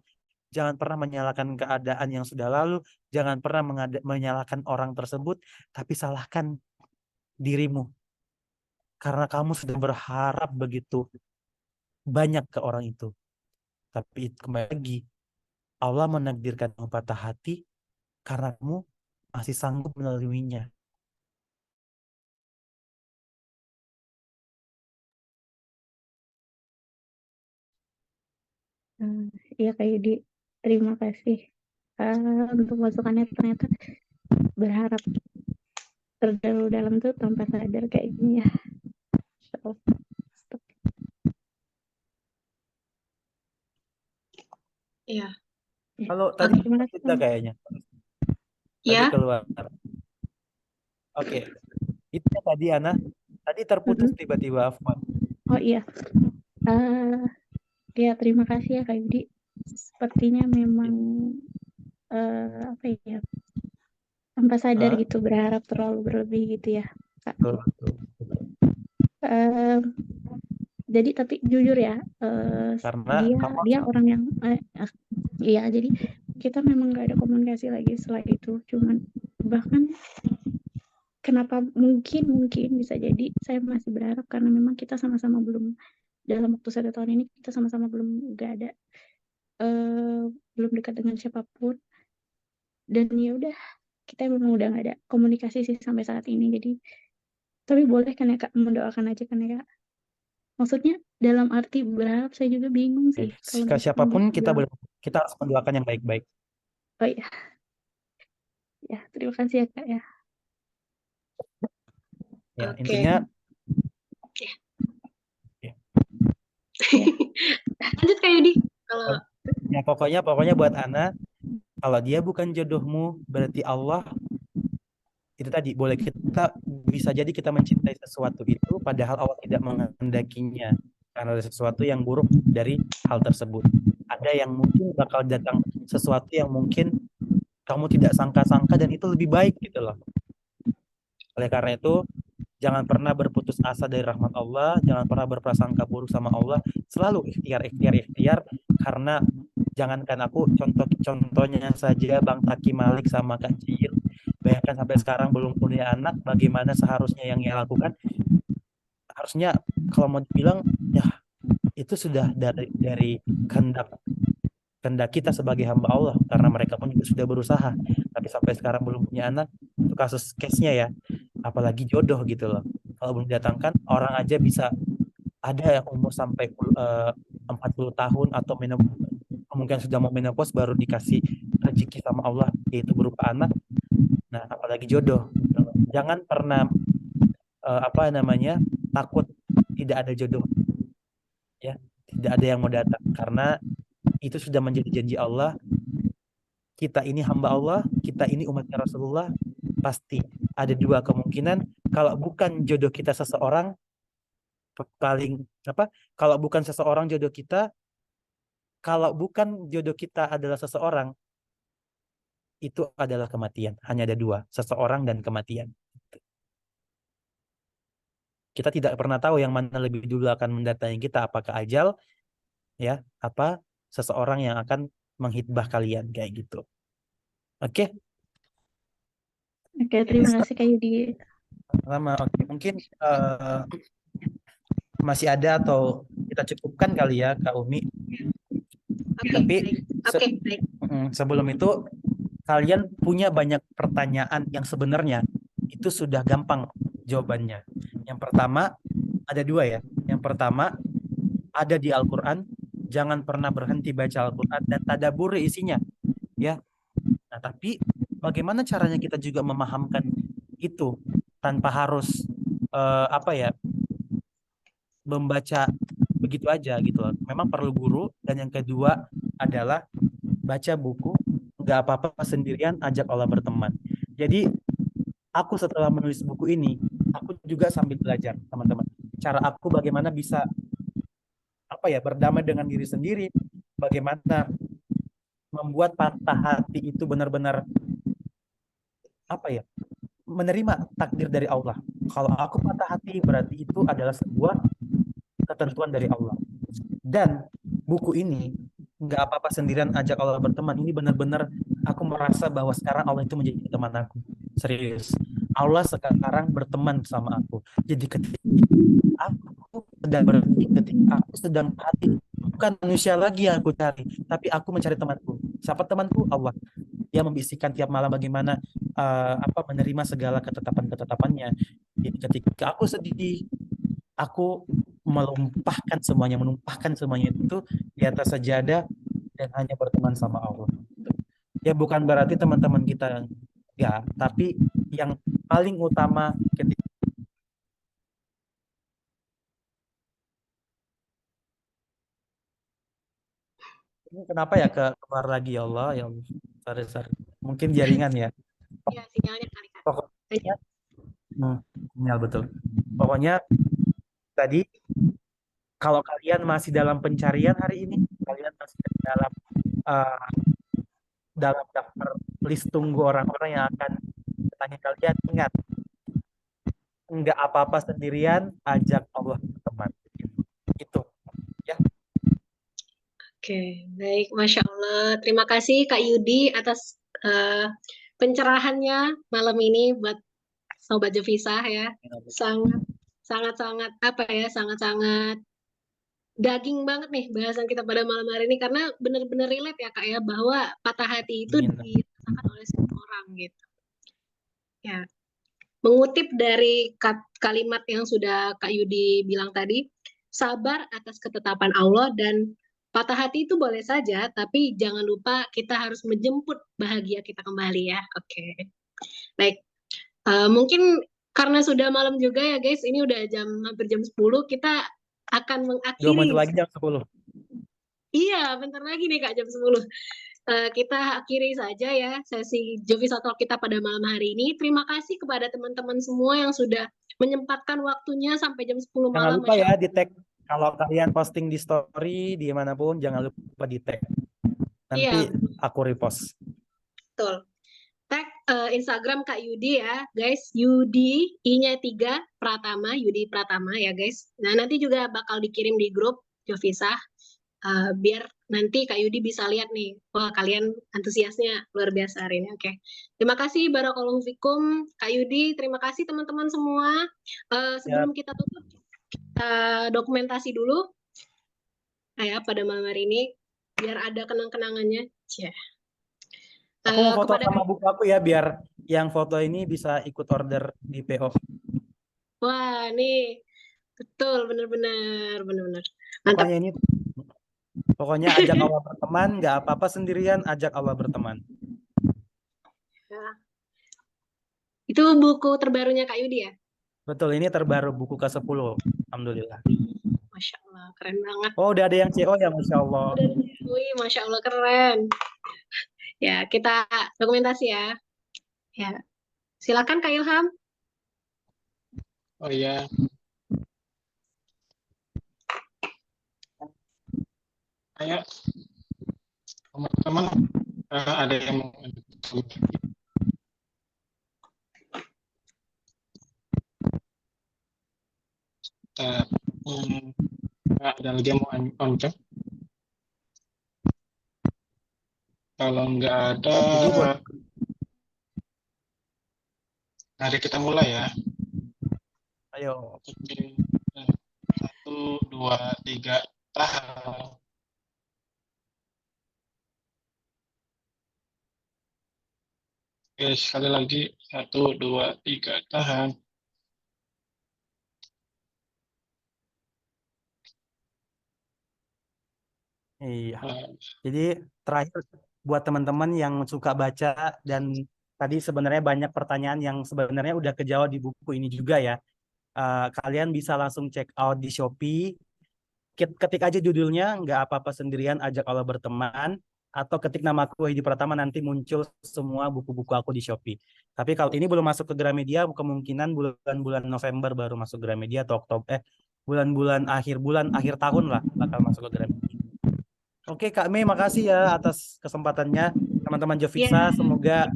jangan pernah menyalahkan keadaan yang sudah lalu, jangan pernah menyalahkan orang tersebut, tapi salahkan dirimu. Karena kamu sudah berharap begitu banyak ke orang itu. Tapi kembali lagi, Allah menakdirkan kamu patah hati karena kamu masih sanggup melaluinya. Iya Kak Yudi, terima kasih untuk masukannya. Ternyata berharap terlalu dalam tuh tanpa sadar kayak gini ya. So, Iya. Kalau tadi terima kasih. kita kayaknya. Tadi Ya. keluar. Oke. Itu tadi Ana. Tadi terputus tiba-tiba Afwan. Oh iya. Ya terima kasih ya Kak Yudi. Sepertinya memang apa ya, tanpa sadar gitu berharap terlalu berlebih gitu ya Kak. Jadi tapi jujur ya, Karena dia orang yang iya, jadi kita memang gak ada komunikasi lagi setelah itu. Cuman bahkan kenapa mungkin bisa jadi saya masih berharap karena memang kita sama-sama belum, dalam waktu 1 tahun ini kita sama-sama belum gak ada belum dekat dengan siapapun, dan ya udah kita memang udah gak ada komunikasi sih sampai saat ini. Jadi tapi boleh kan ya Kak, mendoakan aja kan ya Kak. Maksudnya dalam arti berharap saya juga bingung sih kalau ke siapapun kita bilang. kita harus mendoakan yang baik-baik. Oh iya. Ya, terima kasih ya Kak ya. Ya, intinya lanjut Kak Yudi. Kalau ya pokoknya buat Ana, kalau dia bukan jodohmu, berarti Allah itu tadi boleh kita bisa jadi kita mencintai sesuatu itu padahal Allah tidak menghendakinya karena ada sesuatu yang buruk dari hal tersebut. Ada yang mungkin bakal datang sesuatu yang mungkin kamu tidak sangka-sangka dan itu lebih baik gitu loh. Oleh karena itu jangan pernah berputus asa dari rahmat Allah, jangan pernah berprasangka buruk sama Allah, selalu ikhtiar karena jangankan aku, contohnya saja Bang Taki Malik sama Kak Cil, bayangkan sampai sekarang belum punya anak, bagaimana seharusnya yang ia lakukan? Harusnya kalau mau dibilang ya itu sudah dari kehendak kita sebagai hamba Allah, karena mereka pun juga sudah berusaha, tapi sampai sekarang belum punya anak. Itu kasus case-nya ya, apalagi jodoh gitu loh. Kalau belum didatangkan, orang aja bisa ada yang umur sampai 40 tahun atau kemungkinan sudah mau menopause baru dikasih rezeki sama Allah, yaitu berupa anak. Nah, apalagi jodoh. Jangan pernah takut tidak ada jodoh. Ya, tidak ada yang mau datang karena itu sudah menjadi janji Allah. Kita ini hamba Allah, kita ini umatnya Rasulullah, pasti ada 2 kemungkinan. Kalau bukan jodoh kita seseorang, kalau bukan seseorang jodoh kita, kalau bukan jodoh kita adalah seseorang, itu adalah kematian. Hanya ada 2, seseorang dan kematian. Kita tidak pernah tahu yang mana lebih dulu akan mendatangi kita, apakah ajal, ya, apa seseorang yang akan menghitbah kalian kayak gitu. Oke. Oke, terima kasih Kak Yudi. Lama. Oke, mungkin masih ada atau kita cukupkan kali ya Kak Umi. Tapi sebelum itu kalian punya banyak pertanyaan yang sebenarnya itu sudah gampang jawabannya. Yang pertama ada 2 ya. Yang pertama ada di Al-Quran, jangan pernah berhenti baca Al-Quran dan tadabburi isinya, ya. Nah, tapi bagaimana caranya kita juga memahamkan itu tanpa harus membaca begitu aja gitu loh. Memang perlu guru. Dan yang kedua adalah baca buku, nggak apa-apa sendirian, ajak Allah berteman. Jadi aku setelah menulis buku ini, aku juga sambil belajar teman-teman. Cara aku bagaimana bisa berdamai dengan diri sendiri, bagaimana membuat patah hati itu benar-benar menerima takdir dari Allah. Kalau aku patah hati berarti itu adalah sebuah ketentuan dari Allah. Dan buku ini nggak apa-apa sendirian, ajak Allah berteman. Ini benar-benar aku merasa bahwa sekarang Allah itu menjadi teman aku. Serius. Allah sekarang berteman sama aku. Jadi ketika aku sedang berhenti, ketika aku sedang hati, bukan manusia lagi yang aku cari, tapi aku mencari temanku. Siapa temanku? Allah. Dia membisikkan tiap malam bagaimana menerima segala ketetapan-ketetapannya. Jadi ketika aku sedih, aku menumpahkan semuanya itu di atas sajadah dan hanya berteman sama Allah. Ya bukan berarti teman-teman kita enggak, tapi yang paling utama ketika ini kenapa ya keluar lagi ya Allah, ya Allah. Sorry. Mungkin jaringan ya. Ya, sinyalnya kali Kak. Pokoknya sinyal betul. Pokoknya tadi kalau kalian masih dalam pencarian hari ini, kalian masih dalam daftar list tunggu orang-orang yang akan bertanya kalian, ingat, enggak apa-apa sendirian, ajak Allah berteman. Itu ya. Oke, baik, Masya Allah. Terima kasih Kak Yudi atas pencerahannya malam ini buat Sobat Jevisa ya. Sangat daging banget nih bahasan kita pada malam hari ini, karena benar-benar relate ya Kak ya, bahwa patah hati itu dirasakan oleh semua orang gitu. Ya, mengutip dari kalimat yang sudah Kak Yudi bilang tadi, sabar atas ketetapan Allah, dan patah hati itu boleh saja, tapi jangan lupa kita harus menjemput bahagia kita kembali ya. Oke. Baik. Mungkin karena sudah malam juga ya guys, ini udah hampir jam 10, kita akan mengakhiri. 2 menit lagi jam 10. Iya, bentar lagi nih Kak, jam 10. Kita akhiri saja ya sesi Jevisa Talk kita pada malam hari ini. Terima kasih kepada teman-teman semua yang sudah menyempatkan waktunya sampai jam 10 malam. Jangan lupa ya di tag, kalau kalian posting di story dimanapun, jangan lupa di tag. Nanti aku repost. Betul. Tag Instagram Kak Yudi ya guys, Yudi I-nya 3 Pratama, Yudi Pratama ya guys. Nah nanti juga bakal dikirim di grup Jevisa, biar nanti Kak Yudi bisa lihat nih, wah kalian antusiasnya luar biasa hari ini. Oke. Terima kasih barakallahu fikum Kak Yudi, terima kasih teman-teman semua. Sebelum kita tutup, kita dokumentasi dulu ya pada malam hari ini biar ada kenang-kenangannya. Aku mau foto sama buku aku ya, biar yang foto ini bisa ikut order di PO. Wah, nih betul, benar-benar. Pokoknya ini, pokoknya ajak Allah berteman, nggak apa-apa sendirian, ajak Allah berteman. Ya. Itu buku terbarunya Kak Yudi ya? Betul, ini terbaru, buku ke-10. Alhamdulillah. Masya Allah, keren banget. Oh, udah ada yang CO ya, Masya Allah. Wih, Masya Allah, keren. Ya, kita dokumentasi ya. Ya, silakan Kak Ilham. Oh iya. Ayo, teman-teman, ada yang mau ada lagi yang mau on-cam? Kalau nggak ada, mari kita mulai ya. Ayo. 1, 2, 3, tahan. Oke, sekali lagi. 1, 2, 3, tahan. Iya. Jadi terakhir buat teman-teman yang suka baca, dan tadi sebenarnya banyak pertanyaan yang sebenarnya udah kejawab di buku ini juga ya. Kalian bisa langsung check out di Shopee. Ketik aja judulnya, nggak apa-apa sendirian, ajak Allah berteman. Atau ketik nama aku Wahidi Pratama, nanti muncul semua buku-buku aku di Shopee. Tapi kalau ini belum masuk ke Gramedia, kemungkinan bulan-bulan November baru masuk Gramedia, atau Oktober, bulan akhir tahun lah bakal masuk ke Gramedia. Oke Kak Mei, makasih ya atas kesempatannya. Teman-teman Jevisa, semoga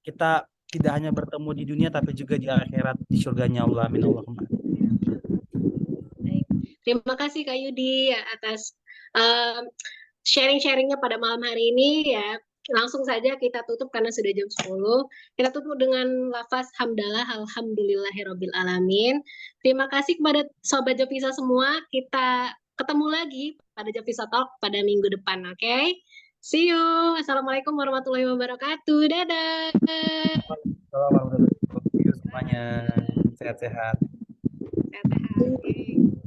kita tidak hanya bertemu di dunia tapi juga di akhirat, di surganya Allah. Amin Allahumma. Terima kasih Kak Yudi atas sharing-sharingnya pada malam hari ini ya. Langsung saja kita tutup karena sudah jam 10. Kita tutup dengan lafaz hamdalah alhamdulillahirabbil alamin. Terima kasih kepada sobat Jovisa semua. Kita ketemu lagi pada Jovisa Talk pada minggu depan, oke? See you. Assalamualaikum warahmatullahi wabarakatuh. Dadah. Assalamualaikum warahmatullahi wabarakatuh semuanya. Sehat-sehat. Sehat-sehat. Oke.